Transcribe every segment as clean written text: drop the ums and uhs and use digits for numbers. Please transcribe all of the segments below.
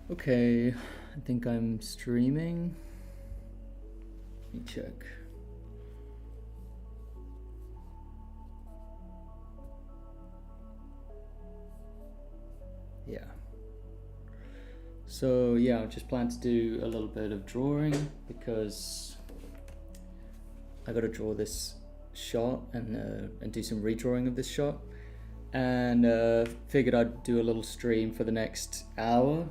Okay, I think I'm streaming. Let me check. Yeah. So yeah, I just plan to do a little bit of drawing because I got to draw this shot and do some redrawing of this shot, and figured I'd do a little stream for the next hour.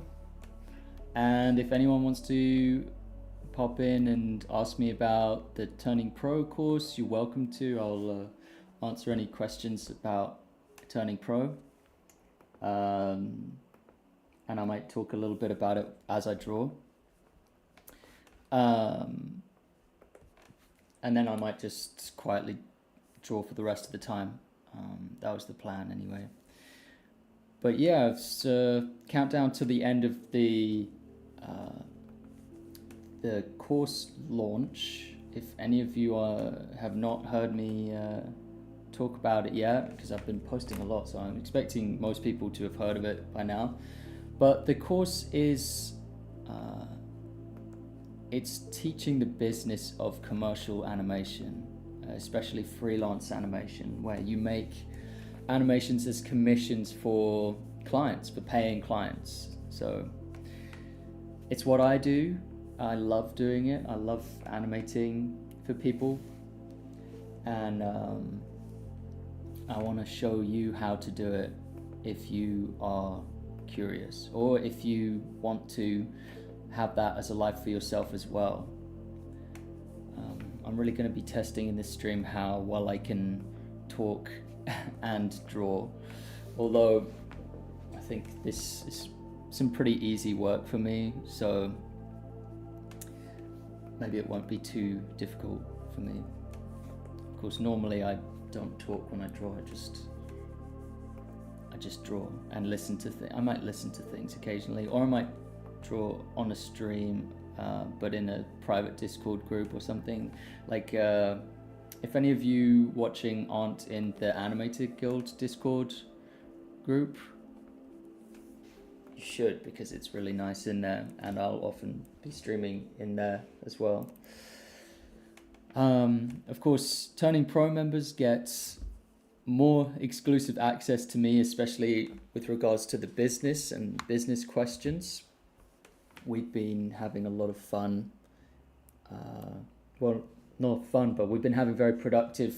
And if anyone wants to pop in and ask me about the Turning Pro course, you're welcome to. I'll answer any questions about Turning Pro. And I might talk a little bit about it as I draw. And then I might just quietly draw for the rest of the time. That was the plan anyway. But yeah, it's countdown to the end of the course launch. If any of you have not heard me talk about it yet, because I've been posting a lot, so I'm expecting most people to have heard of it by now. But the course is it's teaching the business of commercial animation, especially freelance animation, where you make animations as commissions for clients, for paying clients. So it's what I do. I love doing it. I love animating for people, and I want to show you how to do it if you are curious, or if you want to have that as a life for yourself as well. I'm really going to be testing in this stream how well I can talk and draw, although I think this is some pretty easy work for me, so maybe it won't be too difficult for me. Of course, normally I don't talk when I draw. I just draw and listen to things. I might listen to things occasionally, or I might draw on a stream, but in a private Discord group or something. Like, if any of you watching aren't in the Animated Guild Discord group, you should, because it's really nice in there, and I'll often be streaming in there as well. Of course, Turning Pro members get more exclusive access to me, especially with regards to the business and business questions. We've been having a lot of fun. Well, not fun, but we've been having very productive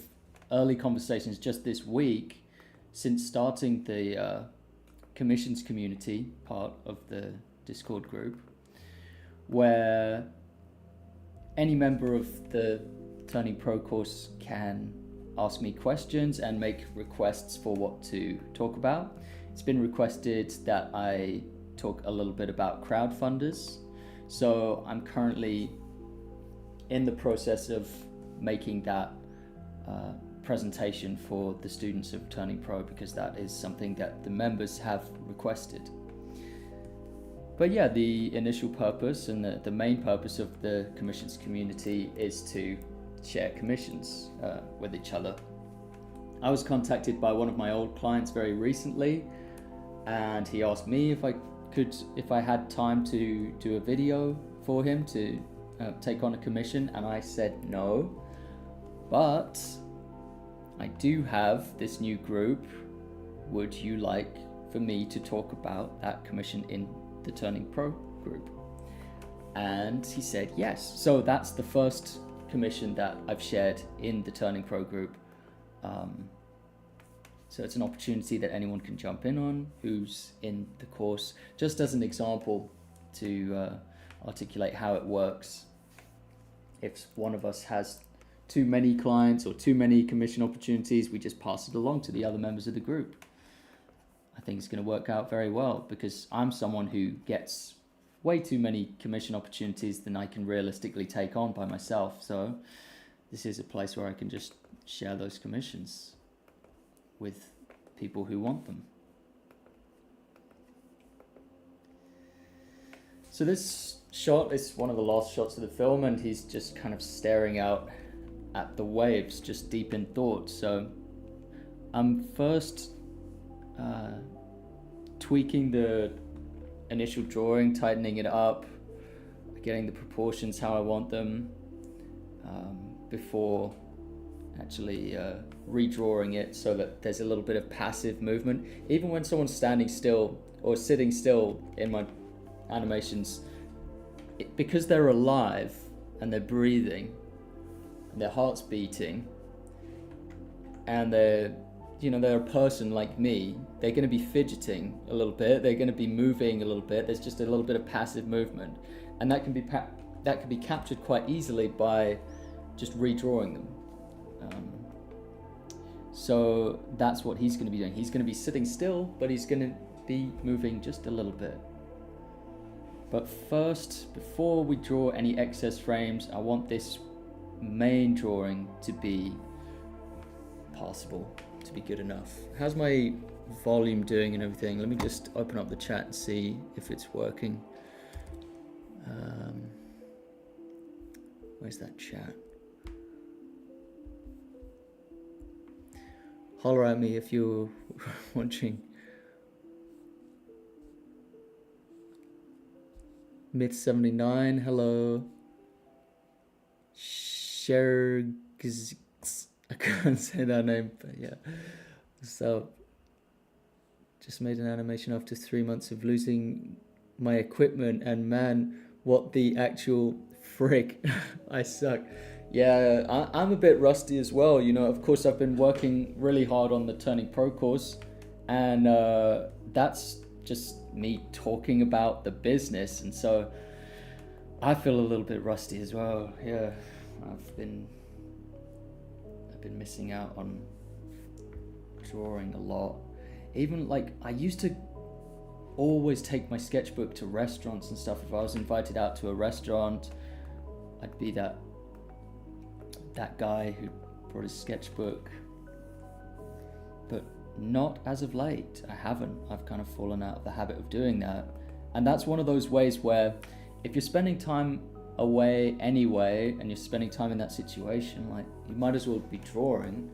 early conversations just this week since starting the commissions community part of the Discord group, where any member of the Turning Pro course can ask me questions and make requests for what to talk about. It's been requested that I talk a little bit about crowdfunders, so I'm currently in the process of making that presentation for the students of Turning Pro, because that is something that the members have requested. But yeah, the initial purpose and the main purpose of the commissions community is to share commissions with each other. I was contacted by one of my old clients very recently, and he asked me if I had time to do a video for him to take on a commission, and I said no, but I do have this new group. Would you like for me to talk about that commission in the Turning Pro group? And he said yes. So that's the first commission that I've shared in the Turning Pro group. So it's an opportunity that anyone can jump in on who's in the course, just as an example to articulate how it works. If one of us has too many clients or too many commission opportunities, we just pass it along to the other members of the group. I think it's going to work out very well, because I'm someone who gets way too many commission opportunities than I can realistically take on by myself. So this is a place where I can just share those commissions with people who want them. So this shot is one of the last shots of the film, and he's just kind of staring out at the waves, just deep in thought. So I'm first tweaking the initial drawing, tightening it up, getting the proportions how I want them, before actually redrawing it so that there's a little bit of passive movement. Even when someone's standing still or sitting still in my animations, because they're alive and they're breathing and their heart's beating and they're a person like me, they're going to be fidgeting a little bit, they're going to be moving a little bit, there's just a little bit of passive movement, and that can be captured quite easily by just redrawing them. So that's what he's going to be doing. He's going to be sitting still, but he's going to be moving just a little bit. But first, before we draw any excess frames, I want this main drawing to be passable, to be good enough. How's my volume doing and everything? Let me just open up the chat and see if it's working. Where's that chat? Holler at me if you're watching. Myth79, hello. Shergz, I can't say that name, but yeah. So, just made an animation after 3 months of losing my equipment, and man, what the actual frick. I suck. Yeah, I'm a bit rusty as well. Of course, I've been working really hard on the Turning Pro course, and that's just me talking about the business, and so I feel a little bit rusty as well. Yeah, I've been missing out on drawing a lot. Even like I used to always take my sketchbook to restaurants and stuff. If I was invited out to a restaurant, I'd be that guy who brought his sketchbook. But not as of late. I haven't. I've kind of fallen out of the habit of doing that. And that's one of those ways where if you're spending time away anyway and you're spending time in that situation, like, you might as well be drawing.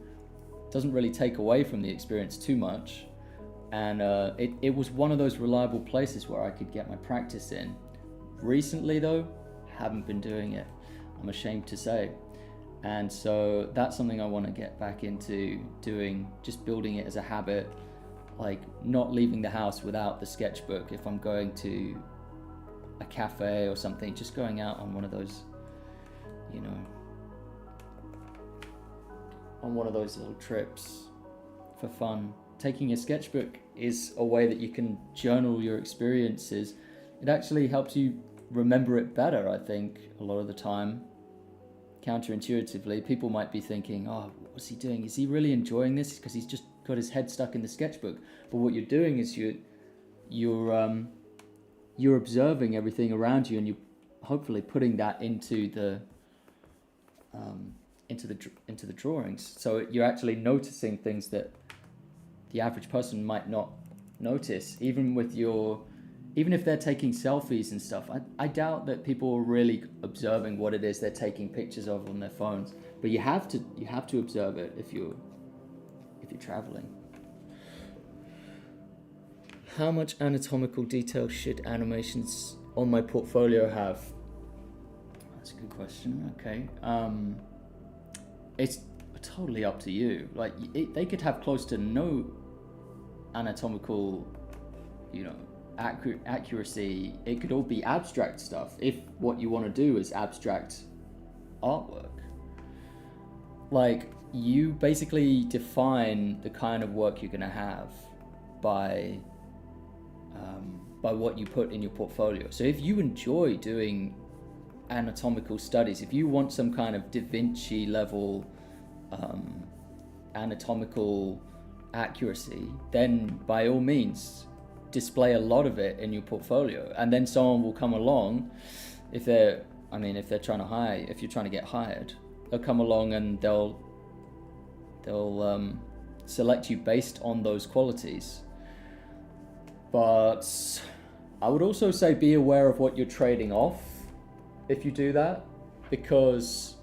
It doesn't really take away from the experience too much. And it was one of those reliable places where I could get my practice in. Recently though, haven't been doing it, I'm ashamed to say. And so that's something I want to get back into doing, just building it as a habit, like not leaving the house without the sketchbook. If I'm going to a cafe or something, just going out on one of those, on one of those little trips for fun. Taking a sketchbook is a way that you can journal your experiences. It actually helps you remember it better, I think, a lot of the time. Counterintuitively, people might be thinking, oh, what's he doing? Is he really enjoying this? Because he's just got his head stuck in the sketchbook. But what you're doing is you're observing everything around you, and you're hopefully putting that into the drawings. So you're actually noticing things that the average person might not notice, even if they're taking selfies and stuff. I doubt that people are really observing what it is they're taking pictures of on their phones. But you have to observe it if you're traveling. How much anatomical detail should animations on my portfolio have? That's a good question. Okay. It's totally up to you. Like, they could have close to no anatomical, accuracy. It could all be abstract stuff if what you want to do is abstract artwork. Like, you basically define the kind of work you're going to have by what you put in your portfolio. So if you enjoy doing anatomical studies, if you want some kind of Da Vinci level anatomical accuracy, then by all means display a lot of it in your portfolio, and then someone will come along if you're trying to get hired, they'll come along and they'll select you based on those qualities. But I would also say be aware of what you're trading off if you do that, because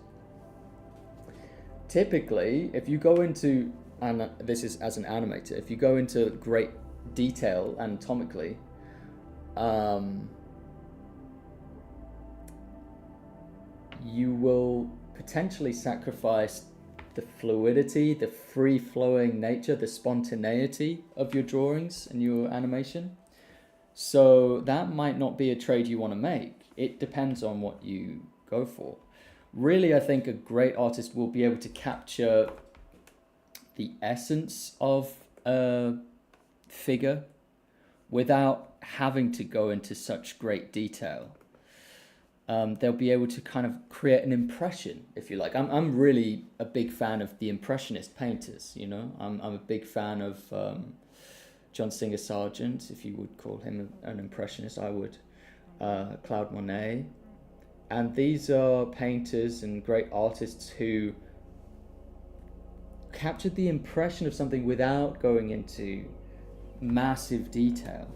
typically if you go into, and this is as an animator, if you go into great detail anatomically, um, you will potentially sacrifice the fluidity, the free-flowing nature, the spontaneity of your drawings and your animation. So that might not be a trade you want to make. It depends on what you go for. Really, I think a great artist will be able to capture the essence of a figure without having to go into such great detail. They'll be able to kind of create an impression, if you like. I'm really a big fan of the Impressionist painters, you know. I'm a big fan of John Singer Sargent, if you would call him an Impressionist, I would. Claude Monet. And these are painters and great artists who captured the impression of something without going into massive detail.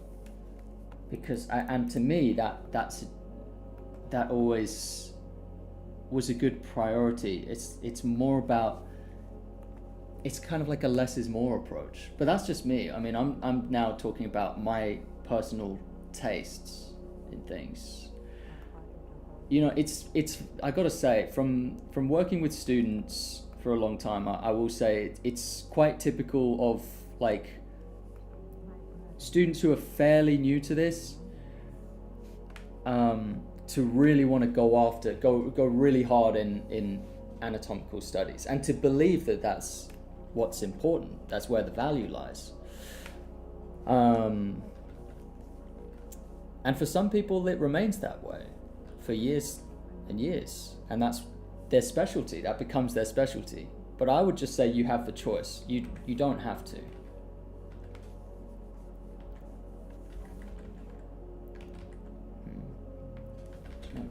Because, and to me, that always was a good priority. It's more about, it's kind of like a less is more approach. But that's just me. I mean, I'm now talking about my personal tastes in things. You know, it's I gotta say, from working with students for a long time, I will say it's quite typical of like students who are fairly new to this, to really want to go really hard in anatomical studies, and to believe that that's what's important, that's where the value lies. And for some people it remains that way for years and years, and that's their specialty, that becomes their specialty. But I would just say you have the choice. You don't have to.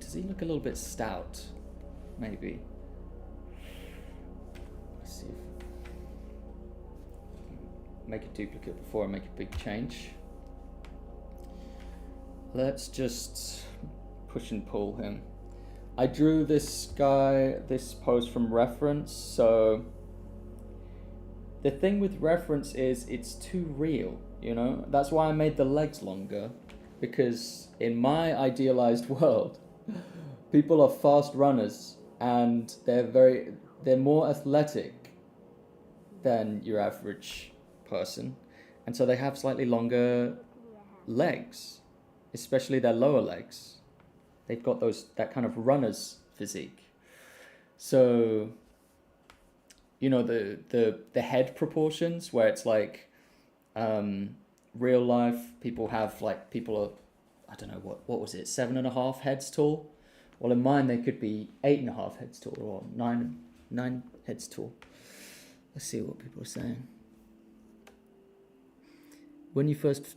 Does he look a little bit stout? Maybe. Let's see. Make a duplicate before I make a big change. Let's just push and pull him. I drew this pose from reference, so the thing with reference is it's too real, you know? That's why I made the legs longer, because in my idealized world, people are fast runners and they're more athletic than your average person, and so they have slightly longer legs, especially their lower legs. They've got that kind of runner's physique. So, you know, the head proportions where it's like real life people have, like, people are, I don't know, what was it, 7.5 heads tall? Well, in mine they could be 8.5 heads tall, or nine heads tall. Let's see what people are saying. When you first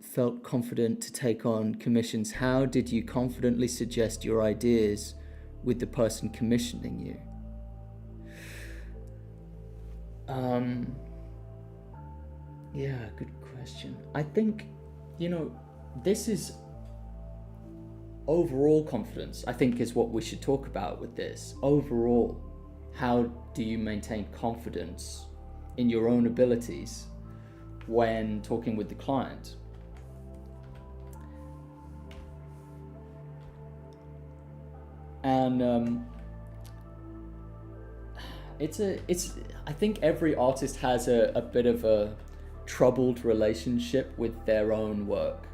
felt confident to take on commissions, how did you confidently suggest your ideas with the person commissioning you? Yeah, good question. I think, you know, this is overall confidence, I think, is what we should talk about with this. Overall, how do you maintain confidence in your own abilities when talking with the client? And I think every artist has a bit of a troubled relationship with their own work.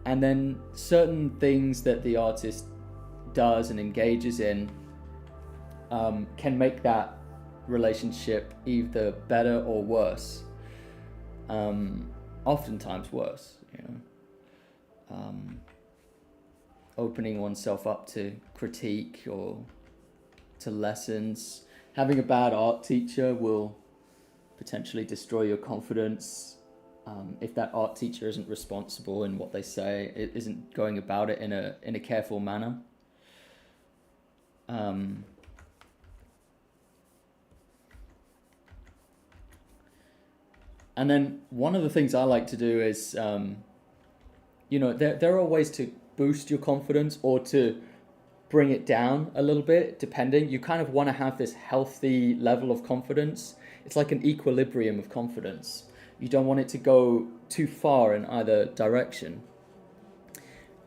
And then certain things that the artist does and engages in can make that relationship either better or worse. Oftentimes worse, you know. Opening oneself up to critique or to lessons. Having a bad art teacher will potentially destroy your confidence. If that art teacher isn't responsible in what they say, it isn't going about it in a careful manner. And then one of the things I like to do is, you know, there are ways to boost your confidence or to bring it down a little bit, depending. You kind of want to have this healthy level of confidence. It's like an equilibrium of confidence. You don't want it to go too far in either direction.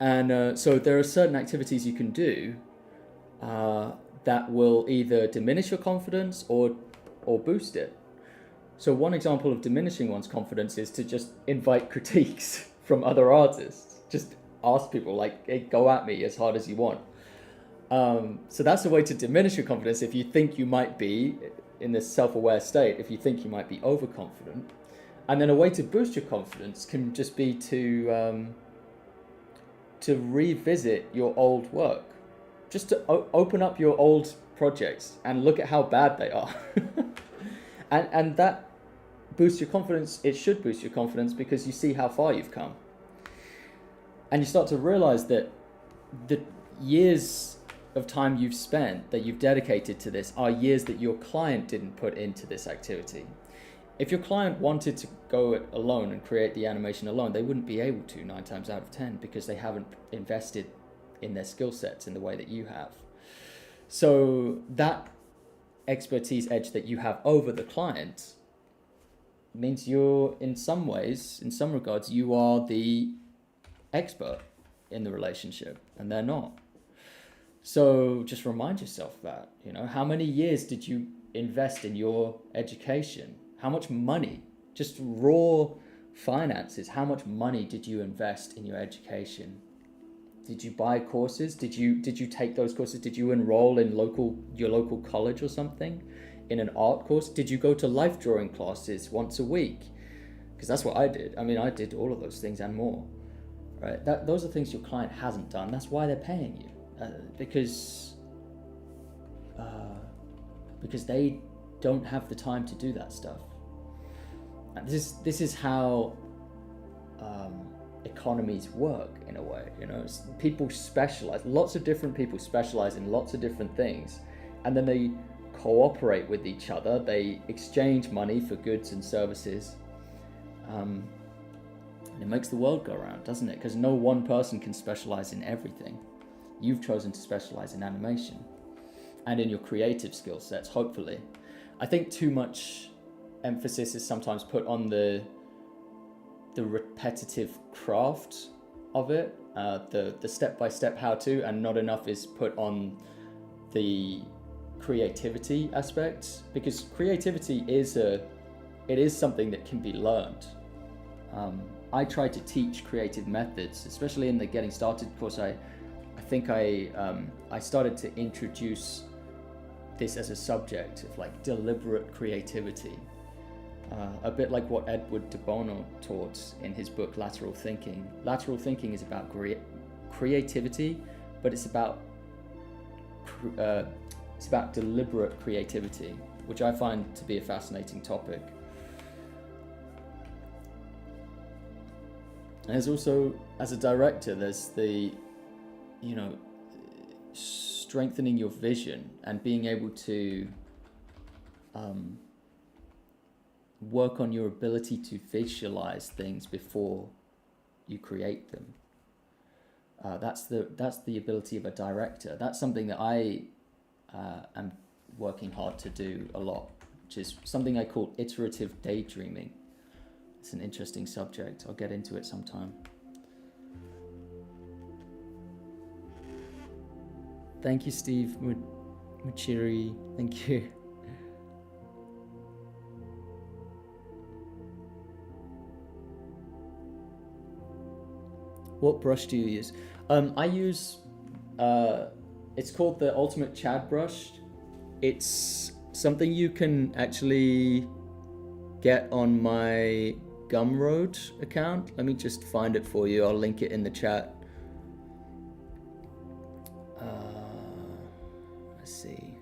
And so there are certain activities you can do that will either diminish your confidence or boost it. So one example of diminishing one's confidence is to just invite critiques from other artists. Just ask people, like, hey, go at me as hard as you want. So that's a way to diminish your confidence if you think you might be in this self-aware state, if you think you might be overconfident. And then a way to boost your confidence can just be to revisit your old work. Just to open up your old projects and look at how bad they are. and that boosts your confidence. It should boost your confidence because you see how far you've come. And you start to realize that the years of time you've spent, that you've dedicated to this, are years that your client didn't put into this activity. If your client wanted to go it alone and create the animation alone, they wouldn't be able to 9 times out of 10 because they haven't invested in their skill sets in the way that you have. So that expertise edge that you have over the client means you're, in some ways, in some regards, you are the expert in the relationship and they're not. So just remind yourself that, you know, how many years did you invest in your education? How much money, just raw finances, how much money did you invest in your education? Did you buy courses? Did you take those courses? Did you enroll in your local college or something in an art course? Did you go to life drawing classes once a week? Because that's what I did. I mean, I did all of those things and more, right? Those are things your client hasn't done. That's why they're paying you, because they don't have the time to do that stuff. And this is how economies work, in a way. You know, people specialize. Lots of different people specialize in lots of different things, and then they cooperate with each other. They exchange money for goods and services. And it makes the world go round, doesn't it? Because no one person can specialize in everything. You've chosen to specialize in animation and in your creative skill sets, hopefully. I think too much emphasis is sometimes put on the repetitive craft of it, the step-by-step how-to, and not enough is put on the creativity aspect, because creativity is something that can be learned. I try to teach creative methods, especially in the Getting Started course. I think I started to introduce this as a subject of like deliberate creativity. A bit like what Edward de Bono taught in his book Lateral Thinking. Lateral thinking is about creativity, but it's about deliberate creativity, which I find to be a fascinating topic. And there's also, as a director, there's the, you know, strengthening your vision and being able to work on your ability to visualize things before you create them. That's the ability of a director. That's something that I am working hard to do a lot, which is something I call iterative daydreaming. It's an interesting subject. I'll get into it sometime. Thank you, Steve Muchiri. Thank you. What brush do you use? I use, it's called the Ultimate Chad brush. It's something you can actually get on my Gumroad account. Let me just find it for you. I'll link it in the chat. Let's see.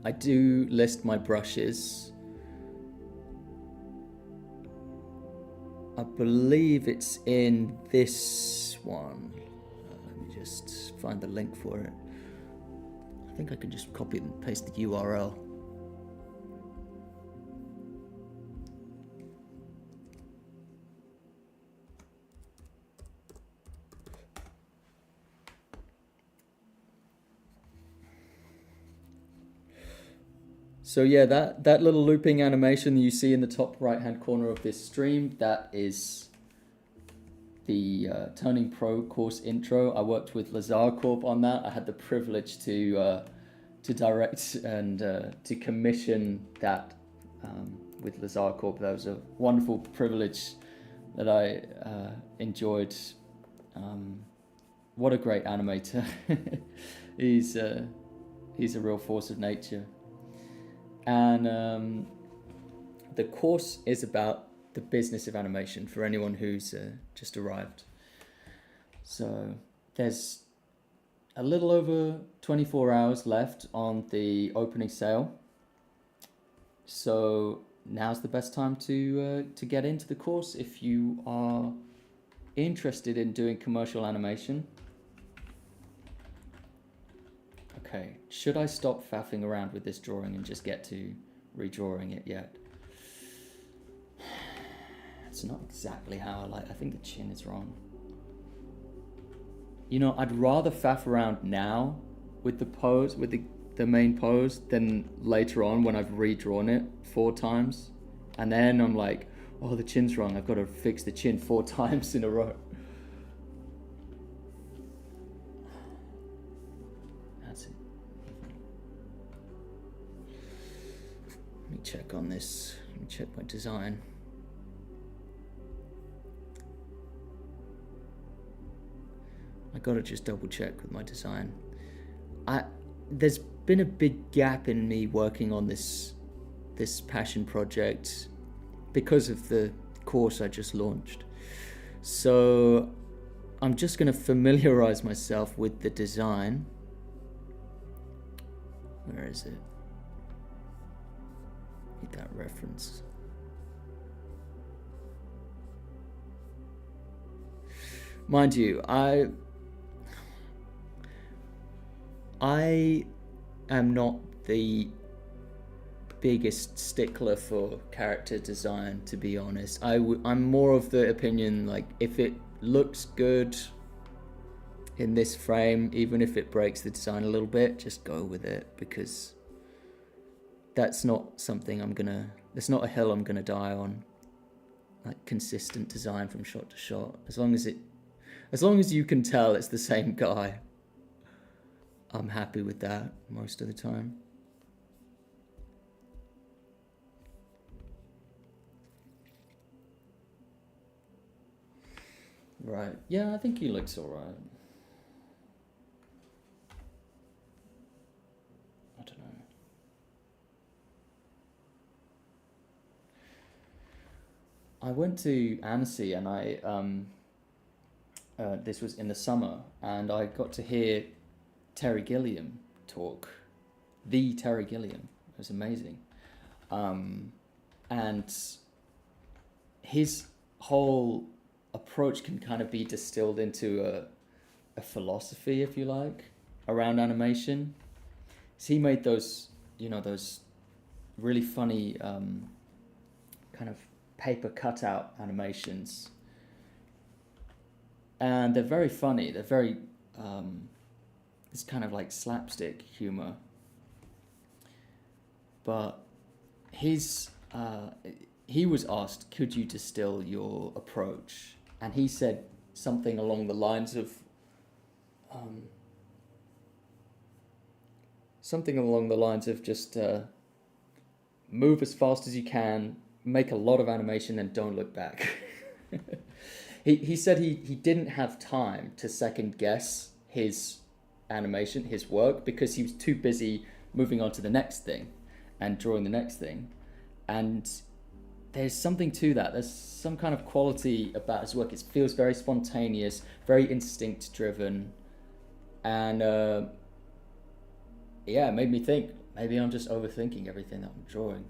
I do list my brushes. I believe it's in this one. Let me just find the link for it. I think I can just copy and paste the URL. So yeah, that little looping animation that you see in the top right hand corner of this stream, that is the Turning Pro course intro. I worked with Lazar Corp on that. I had the privilege to direct and to commission that with Lazar Corp. That was a wonderful privilege that I enjoyed. What a great animator. He's a real force of nature. And the course is about the business of animation for anyone who's just arrived. So there's a little over 24 hours left on the opening sale. So now's the best time to get into the course if you are interested in doing commercial animation. Okay, should I stop faffing around with this drawing and just get to redrawing it yet? It's not exactly how I like. I think the chin is wrong. You know, I'd rather faff around now with the pose, with the main pose, than later on when I've redrawn it 4 times. And then I'm like, oh, the chin's wrong. I've got to fix the chin 4 times in a row. That's it. Let me check on this. Let me check my design. I gotta just double check with my design. There's been a big gap in me working on this passion project because of the course I just launched. So I'm just gonna familiarize myself with the design. Where is it? Need that reference. Mind you, I am not the biggest stickler for character design, to be honest. I'm more of the opinion, like, if it looks good in this frame, even if it breaks the design a little bit, just go with it, because that's not something that's not a hill I'm gonna die on. Like, consistent design from shot to shot. As long as you can tell it's the same guy, I'm happy with that most of the time. Right. Yeah, I think he looks alright. I don't know. I went to Annecy and this was in the summer, and I got to hear Terry Gilliam talk. The Terry Gilliam. It was amazing. And his whole approach can kind of be distilled into a philosophy, if you like, around animation. So he made those really funny kind of paper cutout animations. And they're very funny. They're very... it's kind of like slapstick humor, but he was asked, could you distill your approach? And he said something along the lines of just move as fast as you can, make a lot of animation, and don't look back. He said he didn't have time to second guess his animation, his work, because he was too busy moving on to the next thing and drawing the next thing. And there's something to that. There's some kind of quality about his work. It feels very spontaneous, very instinct driven, and it made me think, maybe I'm just overthinking everything that I'm drawing,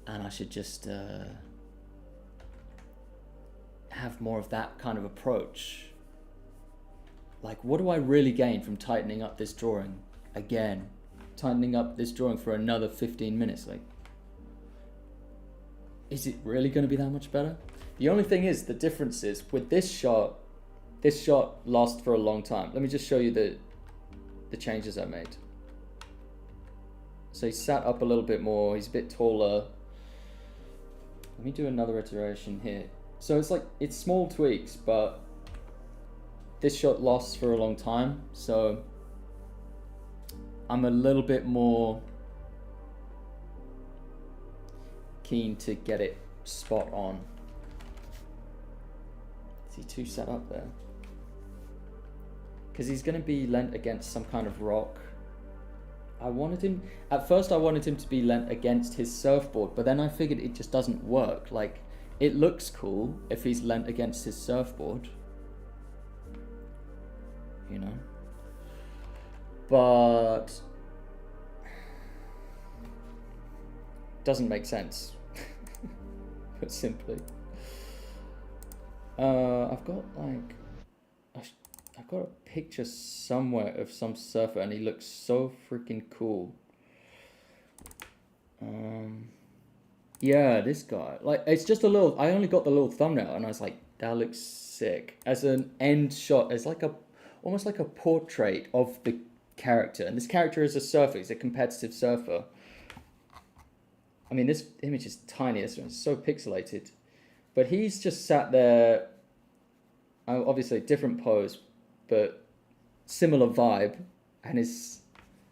and I should just have more of that kind of approach. Like, what do I really gain from tightening up this drawing again? Tightening up this drawing for another 15 minutes? Like, is it really going to be that much better? The only thing is, the difference is, with this shot lasts for a long time. Let me just show you the changes I made. So he's sat up a little bit more. He's a bit taller. Let me do another iteration here. So it's small tweaks, but this shot lost for a long time. So I'm a little bit more keen to get it spot on. Is he too set up there? Because he's going to be lent against some kind of rock. At first I wanted him to be lent against his surfboard, but then I figured it just doesn't work. Like, it looks cool if he's lent against his surfboard, you know? But doesn't make sense, put simply. I've got a picture somewhere of some surfer and he looks so freaking cool. Yeah, this guy. Like, it's just a little, I only got the little thumbnail and I was like, that looks sick. As an end shot, it's like almost like a portrait of the character. And this character is a surfer, he's a competitive surfer. I mean, this image is tiny, this one's so pixelated. But he's just sat there, obviously different pose, but similar vibe, and his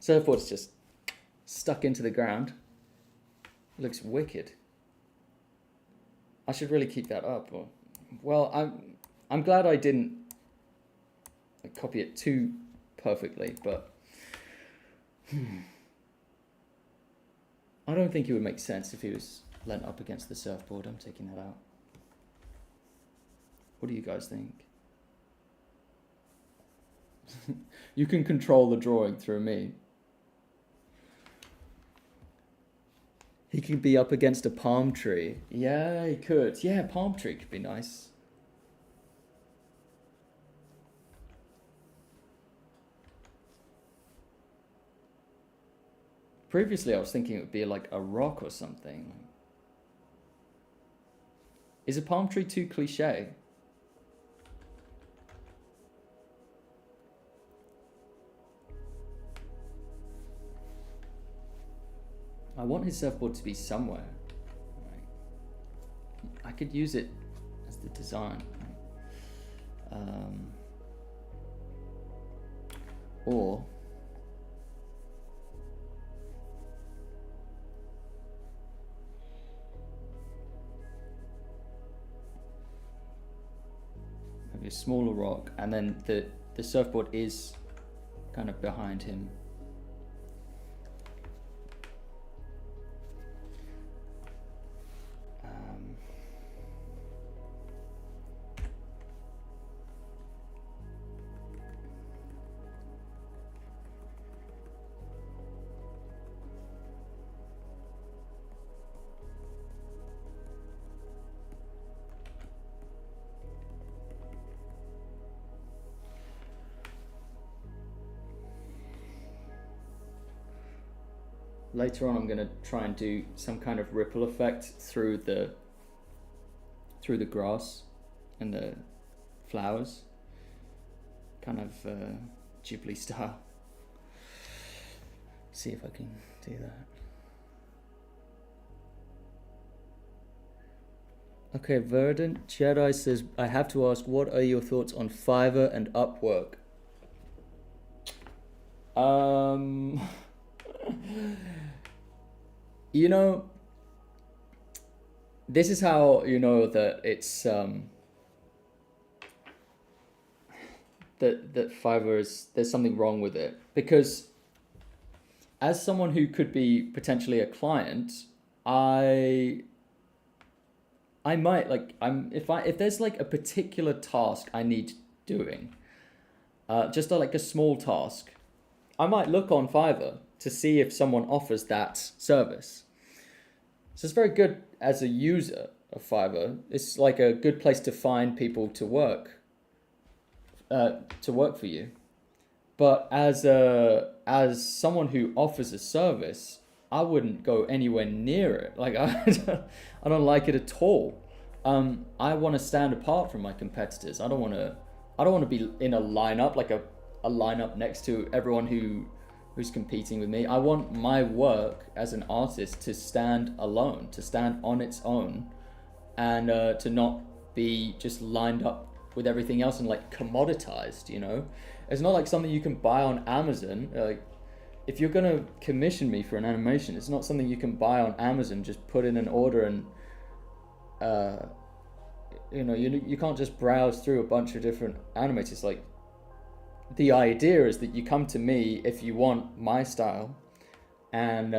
surfboard's just stuck into the ground. It looks wicked. I should really keep that up. Well, I'm glad I didn't copy it too perfectly, but I don't think it would make sense if he was leant up against the surfboard. I'm taking that out. What do you guys think? You can control the drawing through me. He could be up against a palm tree. Yeah, he could. Yeah, palm tree could be nice. Previously, I was thinking it would be like a rock or something. Is a palm tree too cliche? I want his surfboard to be somewhere. Right. I could use it as the design. Right. Or maybe a smaller rock, and then the surfboard is kind of behind him. Later on, I'm going to try and do some kind of ripple effect through the grass and the flowers, kind of Ghibli style. See if I can do that. Okay, Verdant Jedi says, I have to ask, what are your thoughts on Fiverr and Upwork? You know, this is how you know that it's that Fiverr is, there's something wrong with it, because as someone who could be potentially a client, I might if there's like a particular task I need doing, just like a small task, I might look on Fiverr to see if someone offers that service. So it's very good as a user of Fiverr. It's like a good place to find people to work for you. But as someone who offers a service, I wouldn't go anywhere near it. Like I don't like it at all. I want to stand apart from my competitors. I don't want to be in a lineup, like a lineup next to everyone who who's competing with me. I want my work as an artist to stand alone, to stand on its own, and to not be just lined up with everything else and like commoditized, you know? It's not like something you can buy on Amazon. If you're gonna commission me for an animation, it's not something you can buy on Amazon, just put in an order and you can't just browse through a bunch of different animators. Like, the idea is that you come to me if you want my style, and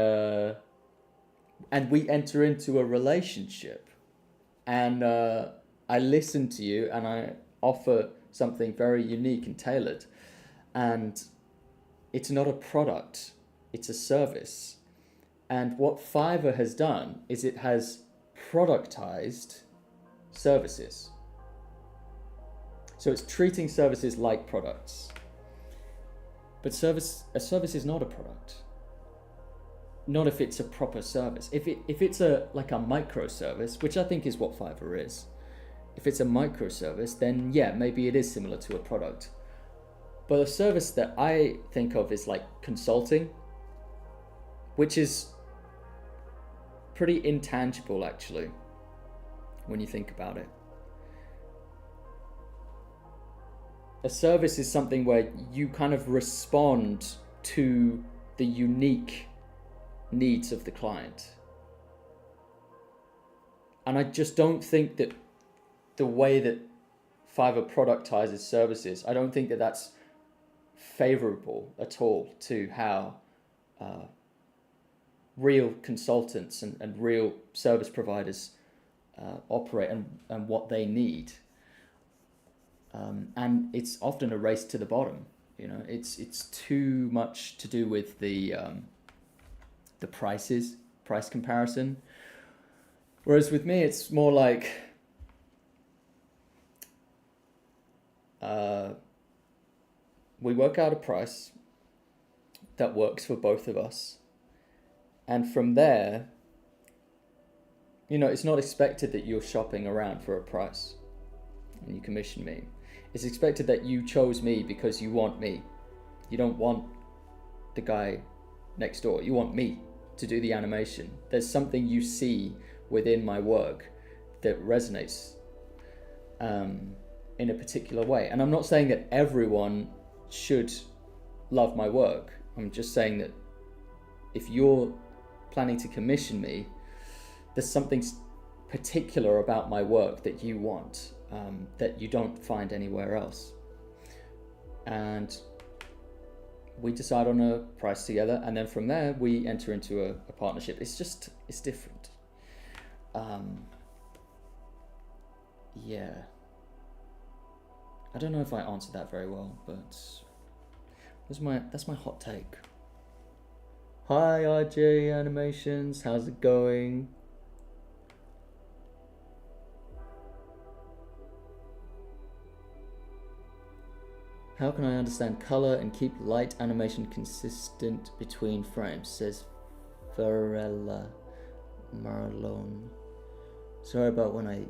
we enter into a relationship, and I listen to you and I offer something very unique and tailored, and it's not a product, it's a service. And what Fiverr has done is it has productized services. So it's treating services like products. But a service is not a product. Not if it's a proper service. If it's like a microservice, which I think is what Fiverr is. If it's a microservice, then yeah, maybe it is similar to a product. But a service that I think of is like consulting, which is pretty intangible actually, when you think about it. A service is something where you kind of respond to the unique needs of the client. And I just don't think that the way that Fiverr productizes services, I don't think that that's favorable at all to how real consultants and real service providers operate and what they need. And it's often a race to the bottom. You know, it's too much to do with the price comparison. Whereas with me, it's more like we work out a price that works for both of us. And from there, you know, it's not expected that you're shopping around for a price and you commission me. It's expected that you chose me because you want me. You don't want the guy next door. You want me to do the animation. There's something you see within my work that resonates in a particular way. And I'm not saying that everyone should love my work. I'm just saying that if you're planning to commission me, there's something particular about my work that you want, that you don't find anywhere else. And we decide on a price together, and then from there we enter into a partnership. It's different. Yeah. I don't know if I answered that very well, but that's my hot take. Hi RJ Animations, how's it going? How can I understand color and keep light animation consistent between frames? Says Varela Marlon. Sorry about when I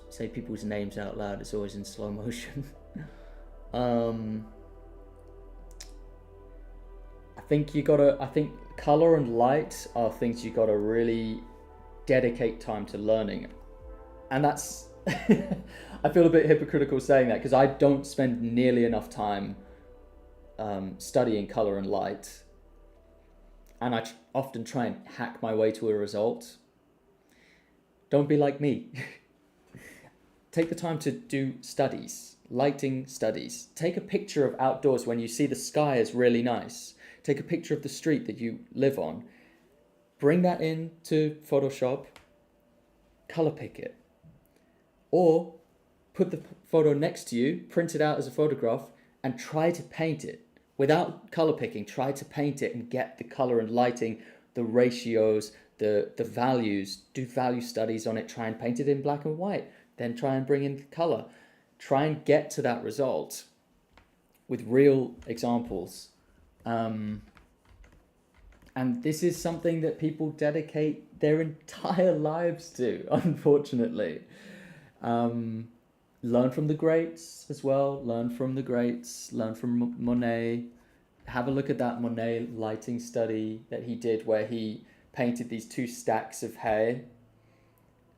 say people's names out loud, it's always in slow motion. I think color and light are things you gotta really dedicate time to learning. And that's, I feel a bit hypocritical saying that because I don't spend nearly enough time studying color and light. And I often try and hack my way to a result. Don't be like me. Take the time to do studies, lighting studies. Take a picture of outdoors when you see the sky is really nice. Take a picture of the street that you live on. Bring that into Photoshop, color pick it. Or put the photo next to you, print it out as a photograph, and try to paint it. Without color picking, try to paint it and get the color and lighting, the ratios, the values. Do value studies on it, try and paint it in black and white. Then try and bring in color. Try and get to that result with real examples. And this is something that people dedicate their entire lives to, unfortunately. Learn from the greats as well. Learn from the greats. Learn from Monet. have a look at that Monet lighting study that he did, where he painted these two stacks of hay,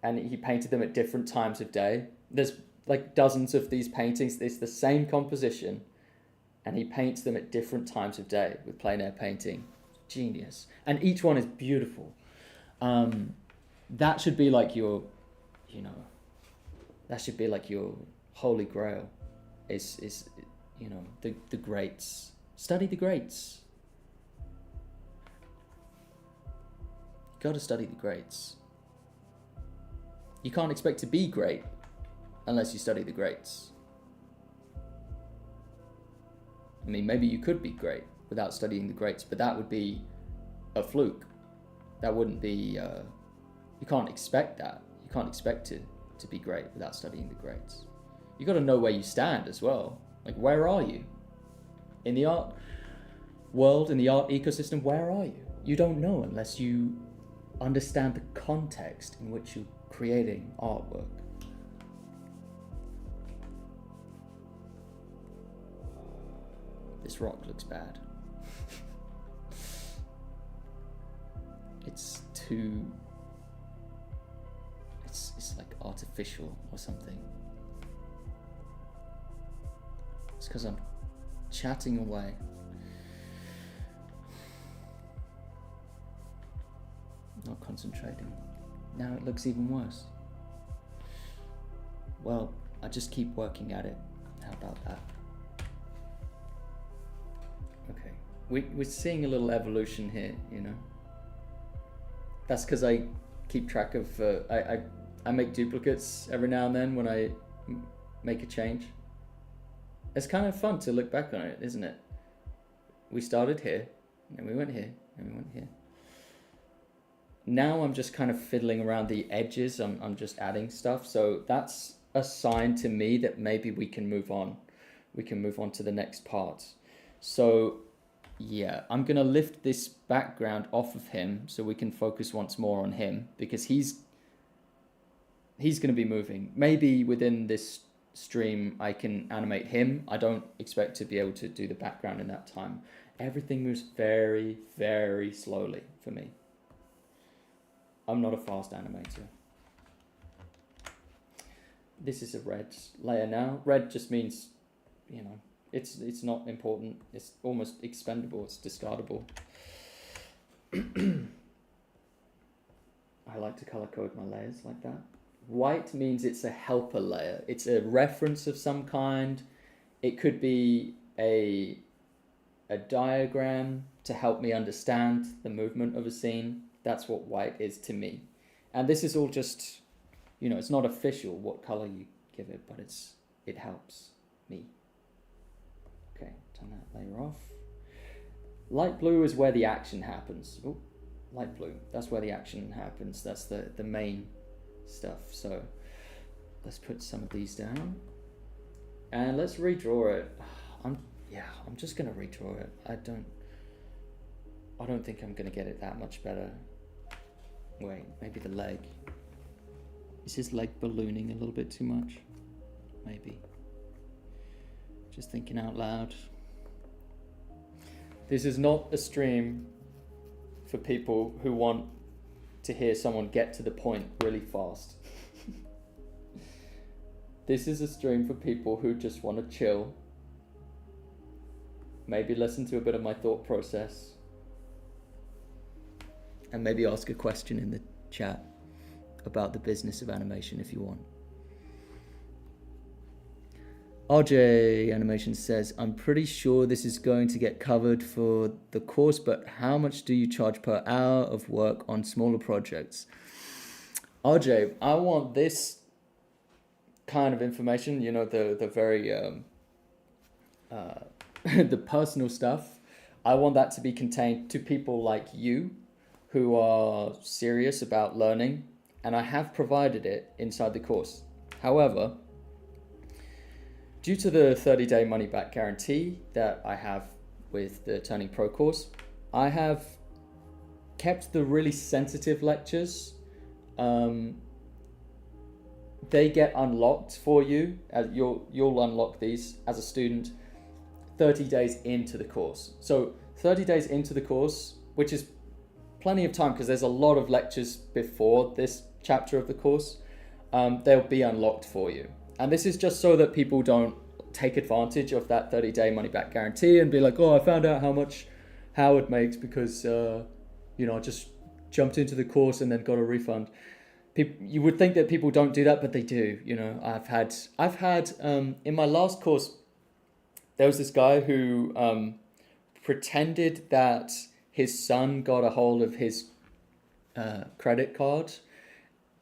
and he painted them at different times of day. There's like dozens of these paintings. It's the same composition, and he paints them at different times of day with plein air painting. Genius. And each one is beautiful. That should be like your, that should be like your holy grail. Is the greats. Study the greats. You got to study the greats. You can't expect to be great unless you study the greats. I mean, maybe you could be great without studying the greats, but that would be a fluke. That wouldn't be, you can't expect that. You can't expect to be great without studying the greats. You got to know where you stand as well. Like, where are you? In the art world, in the art ecosystem, where are you? You don't know unless you understand the context in which you're creating artwork. This rock looks bad. It's like artificial or something. It's because I'm chatting away. Not concentrating. Now it looks even worse. Well, I just keep working at it. How about that? Okay, we're seeing a little evolution here, That's because I keep track of, I make duplicates every now and then when I make a change. It's kind of fun to look back on it, isn't it? We started here, and we went here, and we went here. Now I'm just kind of fiddling around the edges. I'm just adding stuff. So that's a sign to me that maybe we can move on. We can move on to the next part. So yeah, I'm going to lift this background off of him so we can focus once more on him, because he's going to be moving. Maybe within this stream I can animate him. I don't expect to be able to do the background in that time. Everything moves very, very slowly for me. I'm not a fast animator. This is a red layer now. Red just means, it's not important. It's almost expendable. It's discardable. I like to color code my layers like that. White means it's a helper layer. It's a reference of some kind. It could be a diagram to help me understand the movement of a scene. That's what white is to me. And this is all just, it's not official what color you give it, but it helps me. Okay, turn that layer off. Light blue is where the action happens. Oh, light blue, that's where the action happens. That's the main stuff. So let's put some of these down and let's redraw it. I'm just gonna redraw it. I don't think I'm gonna get it that much better. Wait, maybe the leg. Is his leg ballooning a little bit too much? Maybe. Just thinking out loud. This is not a stream for people who want to hear someone get to the point really fast. This is a stream for people who just want to chill. Maybe listen to a bit of my thought process. And maybe ask a question in the chat about the business of animation if you want. RJ Animation says, I'm pretty sure this is going to get covered for the course, but how much do you charge per hour of work on smaller projects? RJ, I want this kind of information, the very, the personal stuff. I want that to be contained to people like you who are serious about learning, and I have provided it inside the course. However, due to the 30-day money-back guarantee that I have with the Turning Pro course, I have kept the really sensitive lectures. They get unlocked for you. You'll unlock these as a student 30 days into the course. So 30 days into the course, which is plenty of time because there's a lot of lectures before this chapter of the course, they'll be unlocked for you. And this is just so that people don't take advantage of that 30-day money-back guarantee and be like, oh, I found out how much Howard makes because, I just jumped into the course and then got a refund. You would think that people don't do that, but they do. I've had in my last course, there was this guy who pretended that his son got a hold of his credit card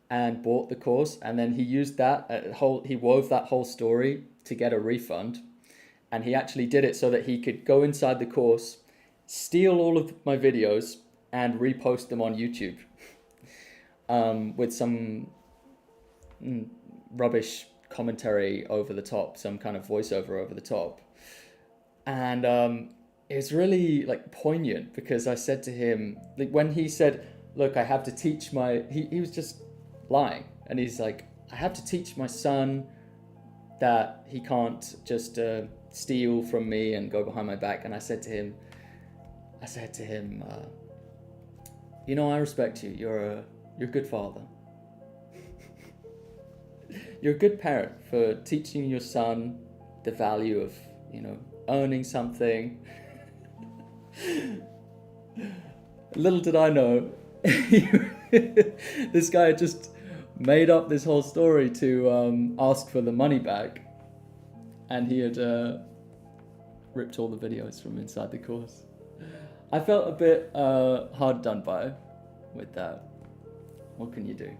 and bought the course, and then he used he wove that whole story to get a refund, and he actually did it so that he could go inside the course, steal all of my videos, and repost them on YouTube with some rubbish commentary over the top, some kind of voiceover over the top. And it was really poignant because I said to him, when he said, look, I have to teach he was just lying. And he's like, I have to teach my son that he can't just steal from me and go behind my back. And I said to him, I respect you. You're a good father. You're a good parent for teaching your son the value of, earning something. Little did I know, this guy had just made up this whole story to ask for the money back, and he had ripped all the videos from inside the course. I felt a bit hard done by with that. What can you do?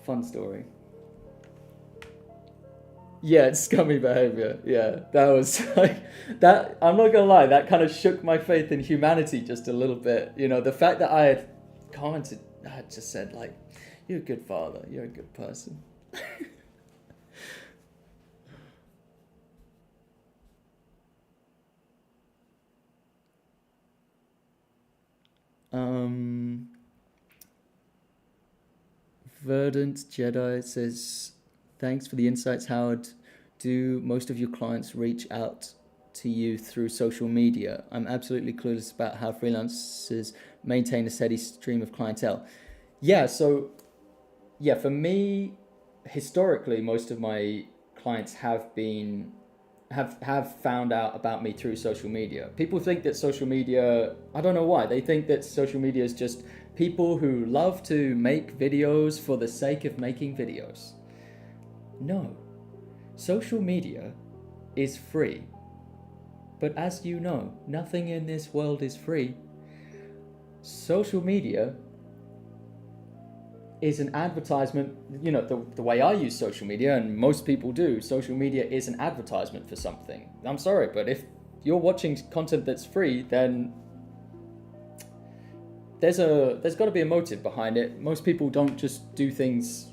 Fun story. Yeah, it's scummy behavior. Yeah, that was that. I'm not gonna lie, that kind of shook my faith in humanity just a little bit. The fact that I had commented, I had just said you're a good father, you're a good person. Verdant Jedi says, thanks for the insights, Howard. Do most of your clients reach out to you through social media? I'm absolutely clueless about how freelancers maintain a steady stream of clientele. Yeah, so for me, historically, most of my clients have found out about me through social media. People think that social media, I don't know why, they think that social media is just people who love to make videos for the sake of making videos. No, social media is free. But as you know, nothing in this world is free. Social media is an advertisement. The way I use social media, and most people do, social media is an advertisement for something. I'm sorry, but if you're watching content that's free, then there's got to be a motive behind it. Most people don't just do things.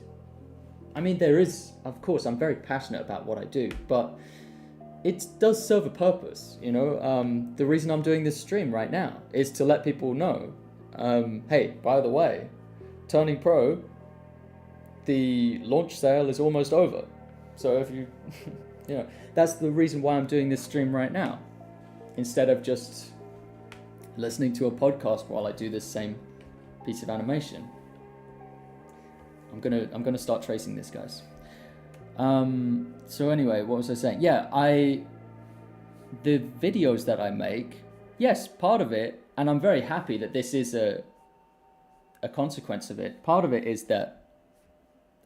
I mean, there is, of course, I'm very passionate about what I do, but it does serve a purpose. The reason I'm doing this stream right now is to let people know, hey, by the way, Turning Pro, the launch sale is almost over. So if you, that's the reason why I'm doing this stream right now, instead of just listening to a podcast while I do this same piece of animation. I'm gonna start tracing this, guys. So anyway, what was I saying? Yeah, the videos that I make, yes, part of it, and I'm very happy that this is a consequence of it. Part of it is that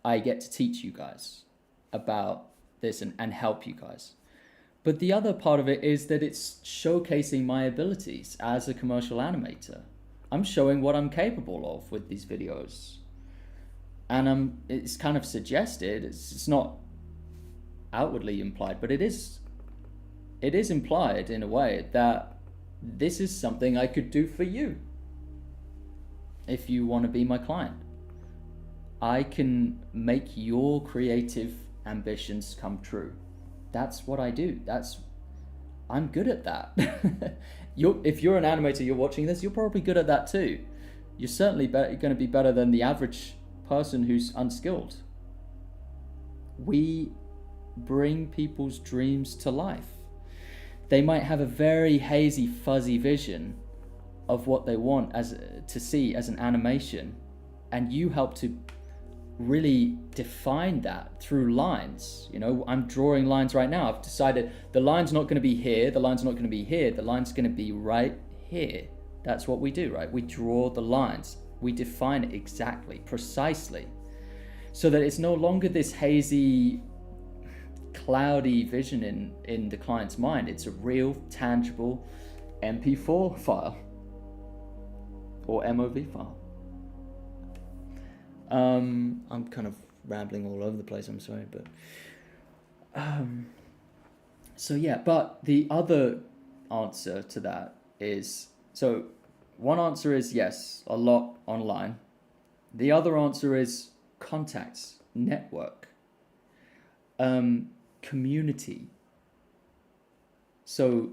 I get to teach you guys about this and help you guys. But the other part of it is that it's showcasing my abilities as a commercial animator. I'm showing what I'm capable of with these videos. And it's kind of suggested, it's not outwardly implied, but it is implied in a way that this is something I could do for you. If you want to be my client, I can make your creative ambitions come true. That's what I do. I'm good at that. If you're an animator, you're watching this, you're probably good at that too. You're certainly going to be better than the average person who's unskilled. We bring people's dreams to life. They might have a very hazy, fuzzy vision of what they want to see as an animation, and you help to really define that through lines. You know, I'm drawing lines right now. I've decided the line's not going to be here, the line's not going to be here, the line's going to be right here. That's what we do, right? We draw the lines, we define it exactly, precisely, so that it's no longer this hazy, cloudy vision in the client's mind. It's a real, tangible MP4 file or MOV file. I'm kind of rambling all over the place, I'm sorry, but so yeah, but the other answer to that is, so one answer is yes, a lot online. The other answer is contacts, network, community. So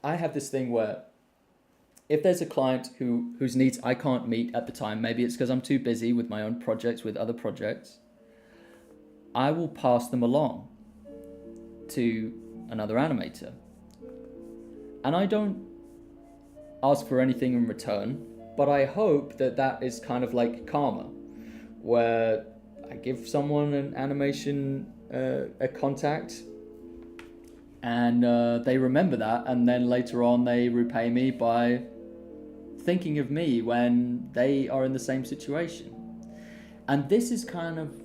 I have this thing where if there's a client whose needs I can't meet at the time, maybe it's because I'm too busy with my own projects, with other projects, I will pass them along to another animator. And I don't ask for anything in return, but I hope that that is kind of like karma, where I give someone an animation, a contact, and they remember that, and then later on they repay me by thinking of me when they are in the same situation. And this is kind of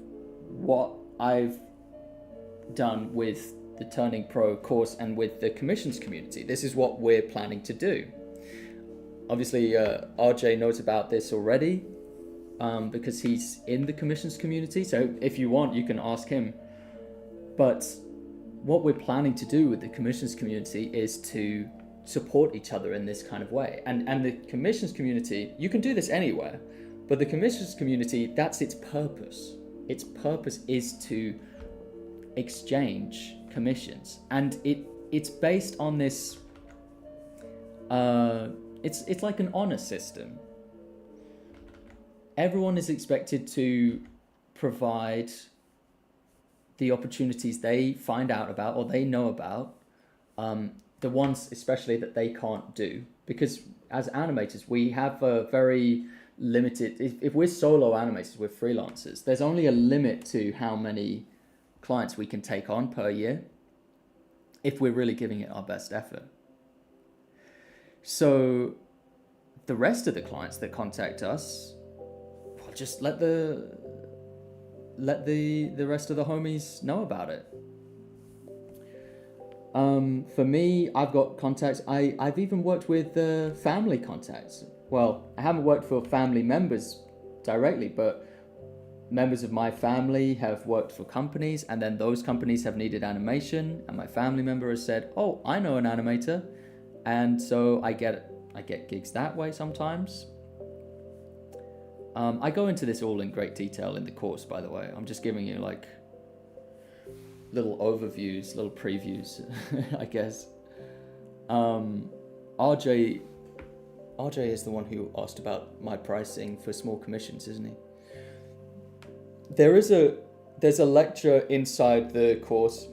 what I've done with the Turning Pro course and with the commissions community. This is what we're planning to do. Obviously, RJ knows about this already because he's in the commissions community. So if you want, you can ask him. But what we're planning to do with the commissions community is to support each other in this kind of way. And the commissions community, you can do this anywhere, but the commissions community, that's its purpose. Its purpose is to exchange commissions. And it's based on this, it's like an honor system. Everyone is expected to provide the opportunities they find out about or they know about, the ones especially that they can't do. Because as animators, we have a very limited, if we're solo animators, we're freelancers, there's only a limit to how many clients we can take on per year if we're really giving it our best effort. So the rest of the clients that contact us, well, just let the rest of the homies know about it. For me, I've got contacts. I've even worked with family contacts. Well, I haven't worked for family members directly, but members of my family have worked for companies, and then those companies have needed animation, and my family member has said, "Oh, I know an animator," and so I get gigs that way sometimes. I go into this all in great detail in the course, by the way. I'm just giving you like little overviews, little previews, I guess. RJ is the one who asked about my pricing for small commissions, isn't he? There's a lecture inside the course.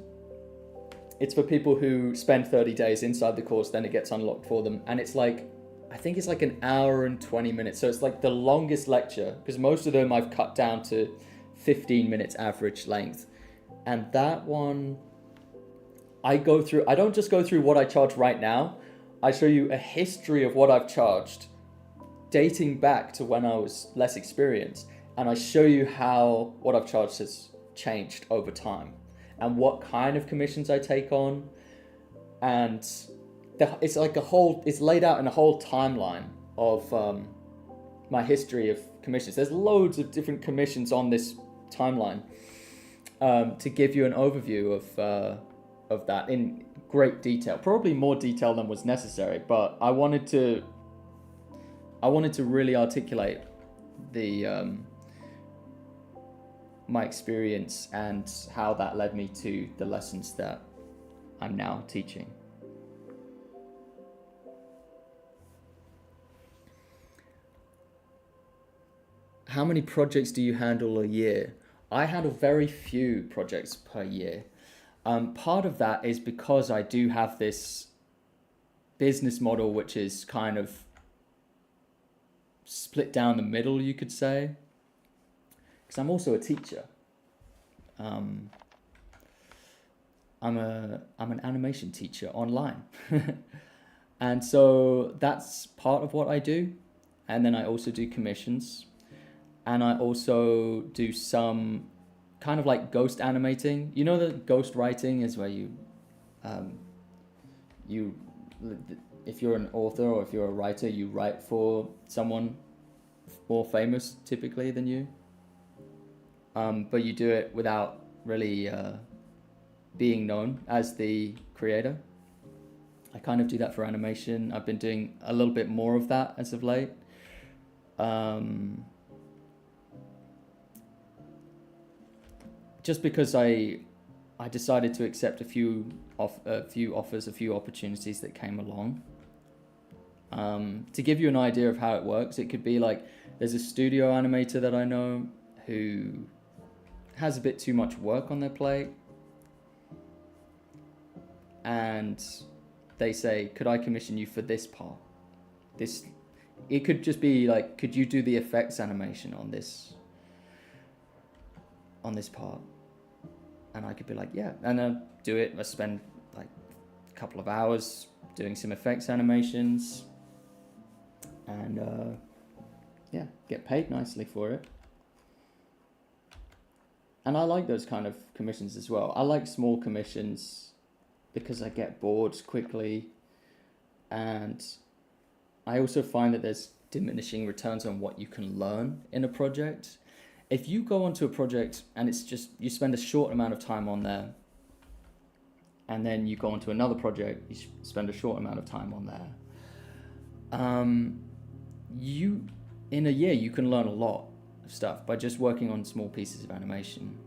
It's for people who spend 30 days inside the course, then it gets unlocked for them. And it's like, I think it's like an hour and 20 minutes. So it's like the longest lecture, because most of them I've cut down to 15 minutes average length. And that one, I don't just go through what I charge right now. I show you a history of what I've charged, dating back to when I was less experienced. And I show you how what I've charged has changed over time and what kind of commissions I take on. And it's like it's laid out in a whole timeline of my history of commissions. There's loads of different commissions on this timeline to give you an overview of that in great detail, probably more detail than was necessary, but I wanted to really articulate the my experience and how that led me to the lessons that I'm now teaching. How many projects do you handle a year? I handle very few projects per year. Part of that is because I do have this business model which is kind of split down the middle, you could say, because I'm also a teacher. Um, I'm an animation teacher online, and so that's part of what I do. And then I also do commissions, and I also do some kind of like ghost animating. You know, the ghost writing is where um, you if you're an author or if you're a writer, you write for someone more famous typically than you, but you do it without really being known as the creator. I kind of do that for animation. I've been doing a little bit more of that as of late. Just because I decided to accept a few offers, a few opportunities that came along. To give you an idea of how it works, it could be like there's a studio animator that I know who has a bit too much work on their plate, and they say, could I commission you for this part? It could just be like, could you do the effects animation on this part? And I could be like, yeah, and I'll do it. I spend like a couple of hours doing some effects animations, and get paid nicely for it. And I like those kind of commissions as well. I like small commissions because I get bored quickly, and I also find that there's diminishing returns on what you can learn in a project. If you go onto a project and it's just, you spend a short amount of time on there, and then you go onto another project, you spend a short amount of time on there, in a year you can learn a lot of stuff by just working on small pieces of animation.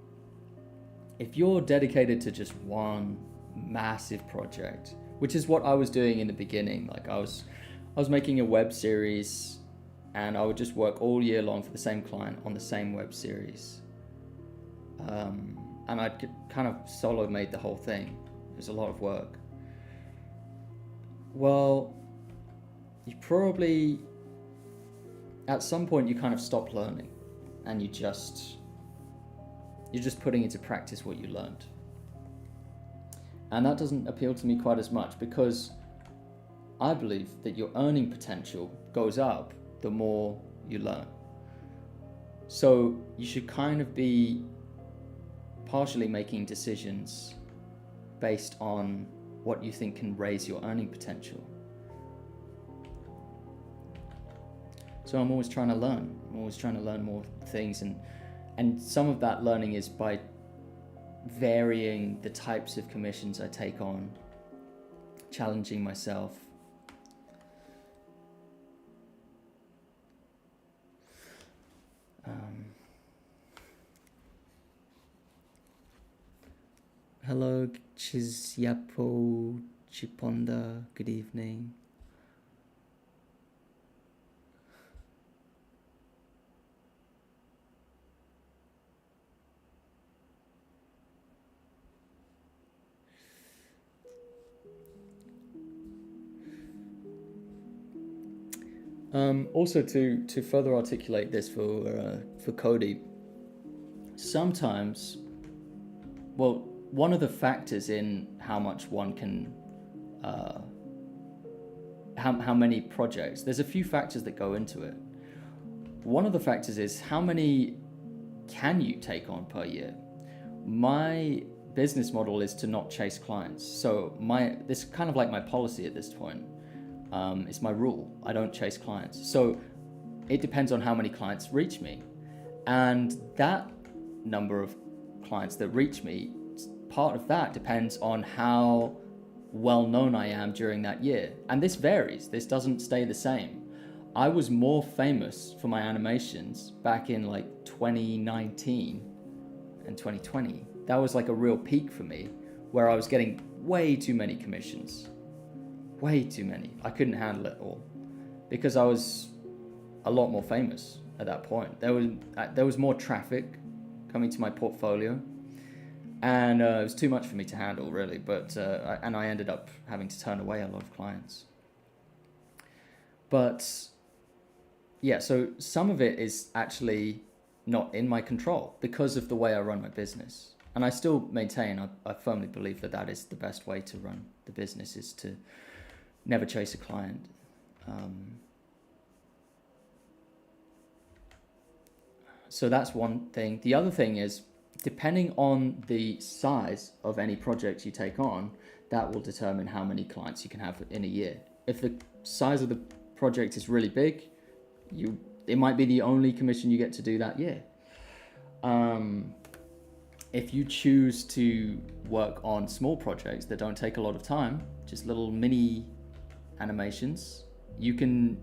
If you're dedicated to just one massive project, which is what I was doing in the beginning, like I was making a web series, and I would just work all year long for the same client on the same web series, and I'd kind of solo made the whole thing. It was a lot of work. Well, you probably, at some point, you kind of stop learning, and you're just putting into practice what you learned. And that doesn't appeal to me quite as much, because I believe that your earning potential goes up the more you learn. So you should kind of be partially making decisions based on what you think can raise your earning potential. So I'm always trying to learn. I'm always trying to learn more things, and some of that learning is by varying the types of commissions I take on, challenging myself. Hello, Chizyapo Chiponda, good evening. Also, to further articulate this for Cody, sometimes, well, one of the factors in how much one can, how many projects, there's a few factors that go into it. One of the factors is how many can you take on per year? My business model is to not chase clients. So this is kind of like my policy at this point. It's my rule. I don't chase clients. So it depends on how many clients reach me. And that number of clients that reach me, part of that depends on how well known I am during that year. And this varies. This doesn't stay the same. I was more famous for my animations back in like 2019 and 2020. That was like a real peak for me, where I was getting way too many commissions. Way too many. I couldn't handle it all because I was a lot more famous at that point. There was more traffic coming to my portfolio. And it was too much for me to handle, really. But I ended up having to turn away a lot of clients. But yeah, so some of it is actually not in my control because of the way I run my business. And I still maintain, I firmly believe that is the best way to run the business, is to never chase a client. So that's one thing. The other thing is, depending on the size of any project you take on, that will determine how many clients you can have in a year. If the size of the project is really big, it might be the only commission you get to do that year. If you choose to work on small projects that don't take a lot of time, just little mini animations, you can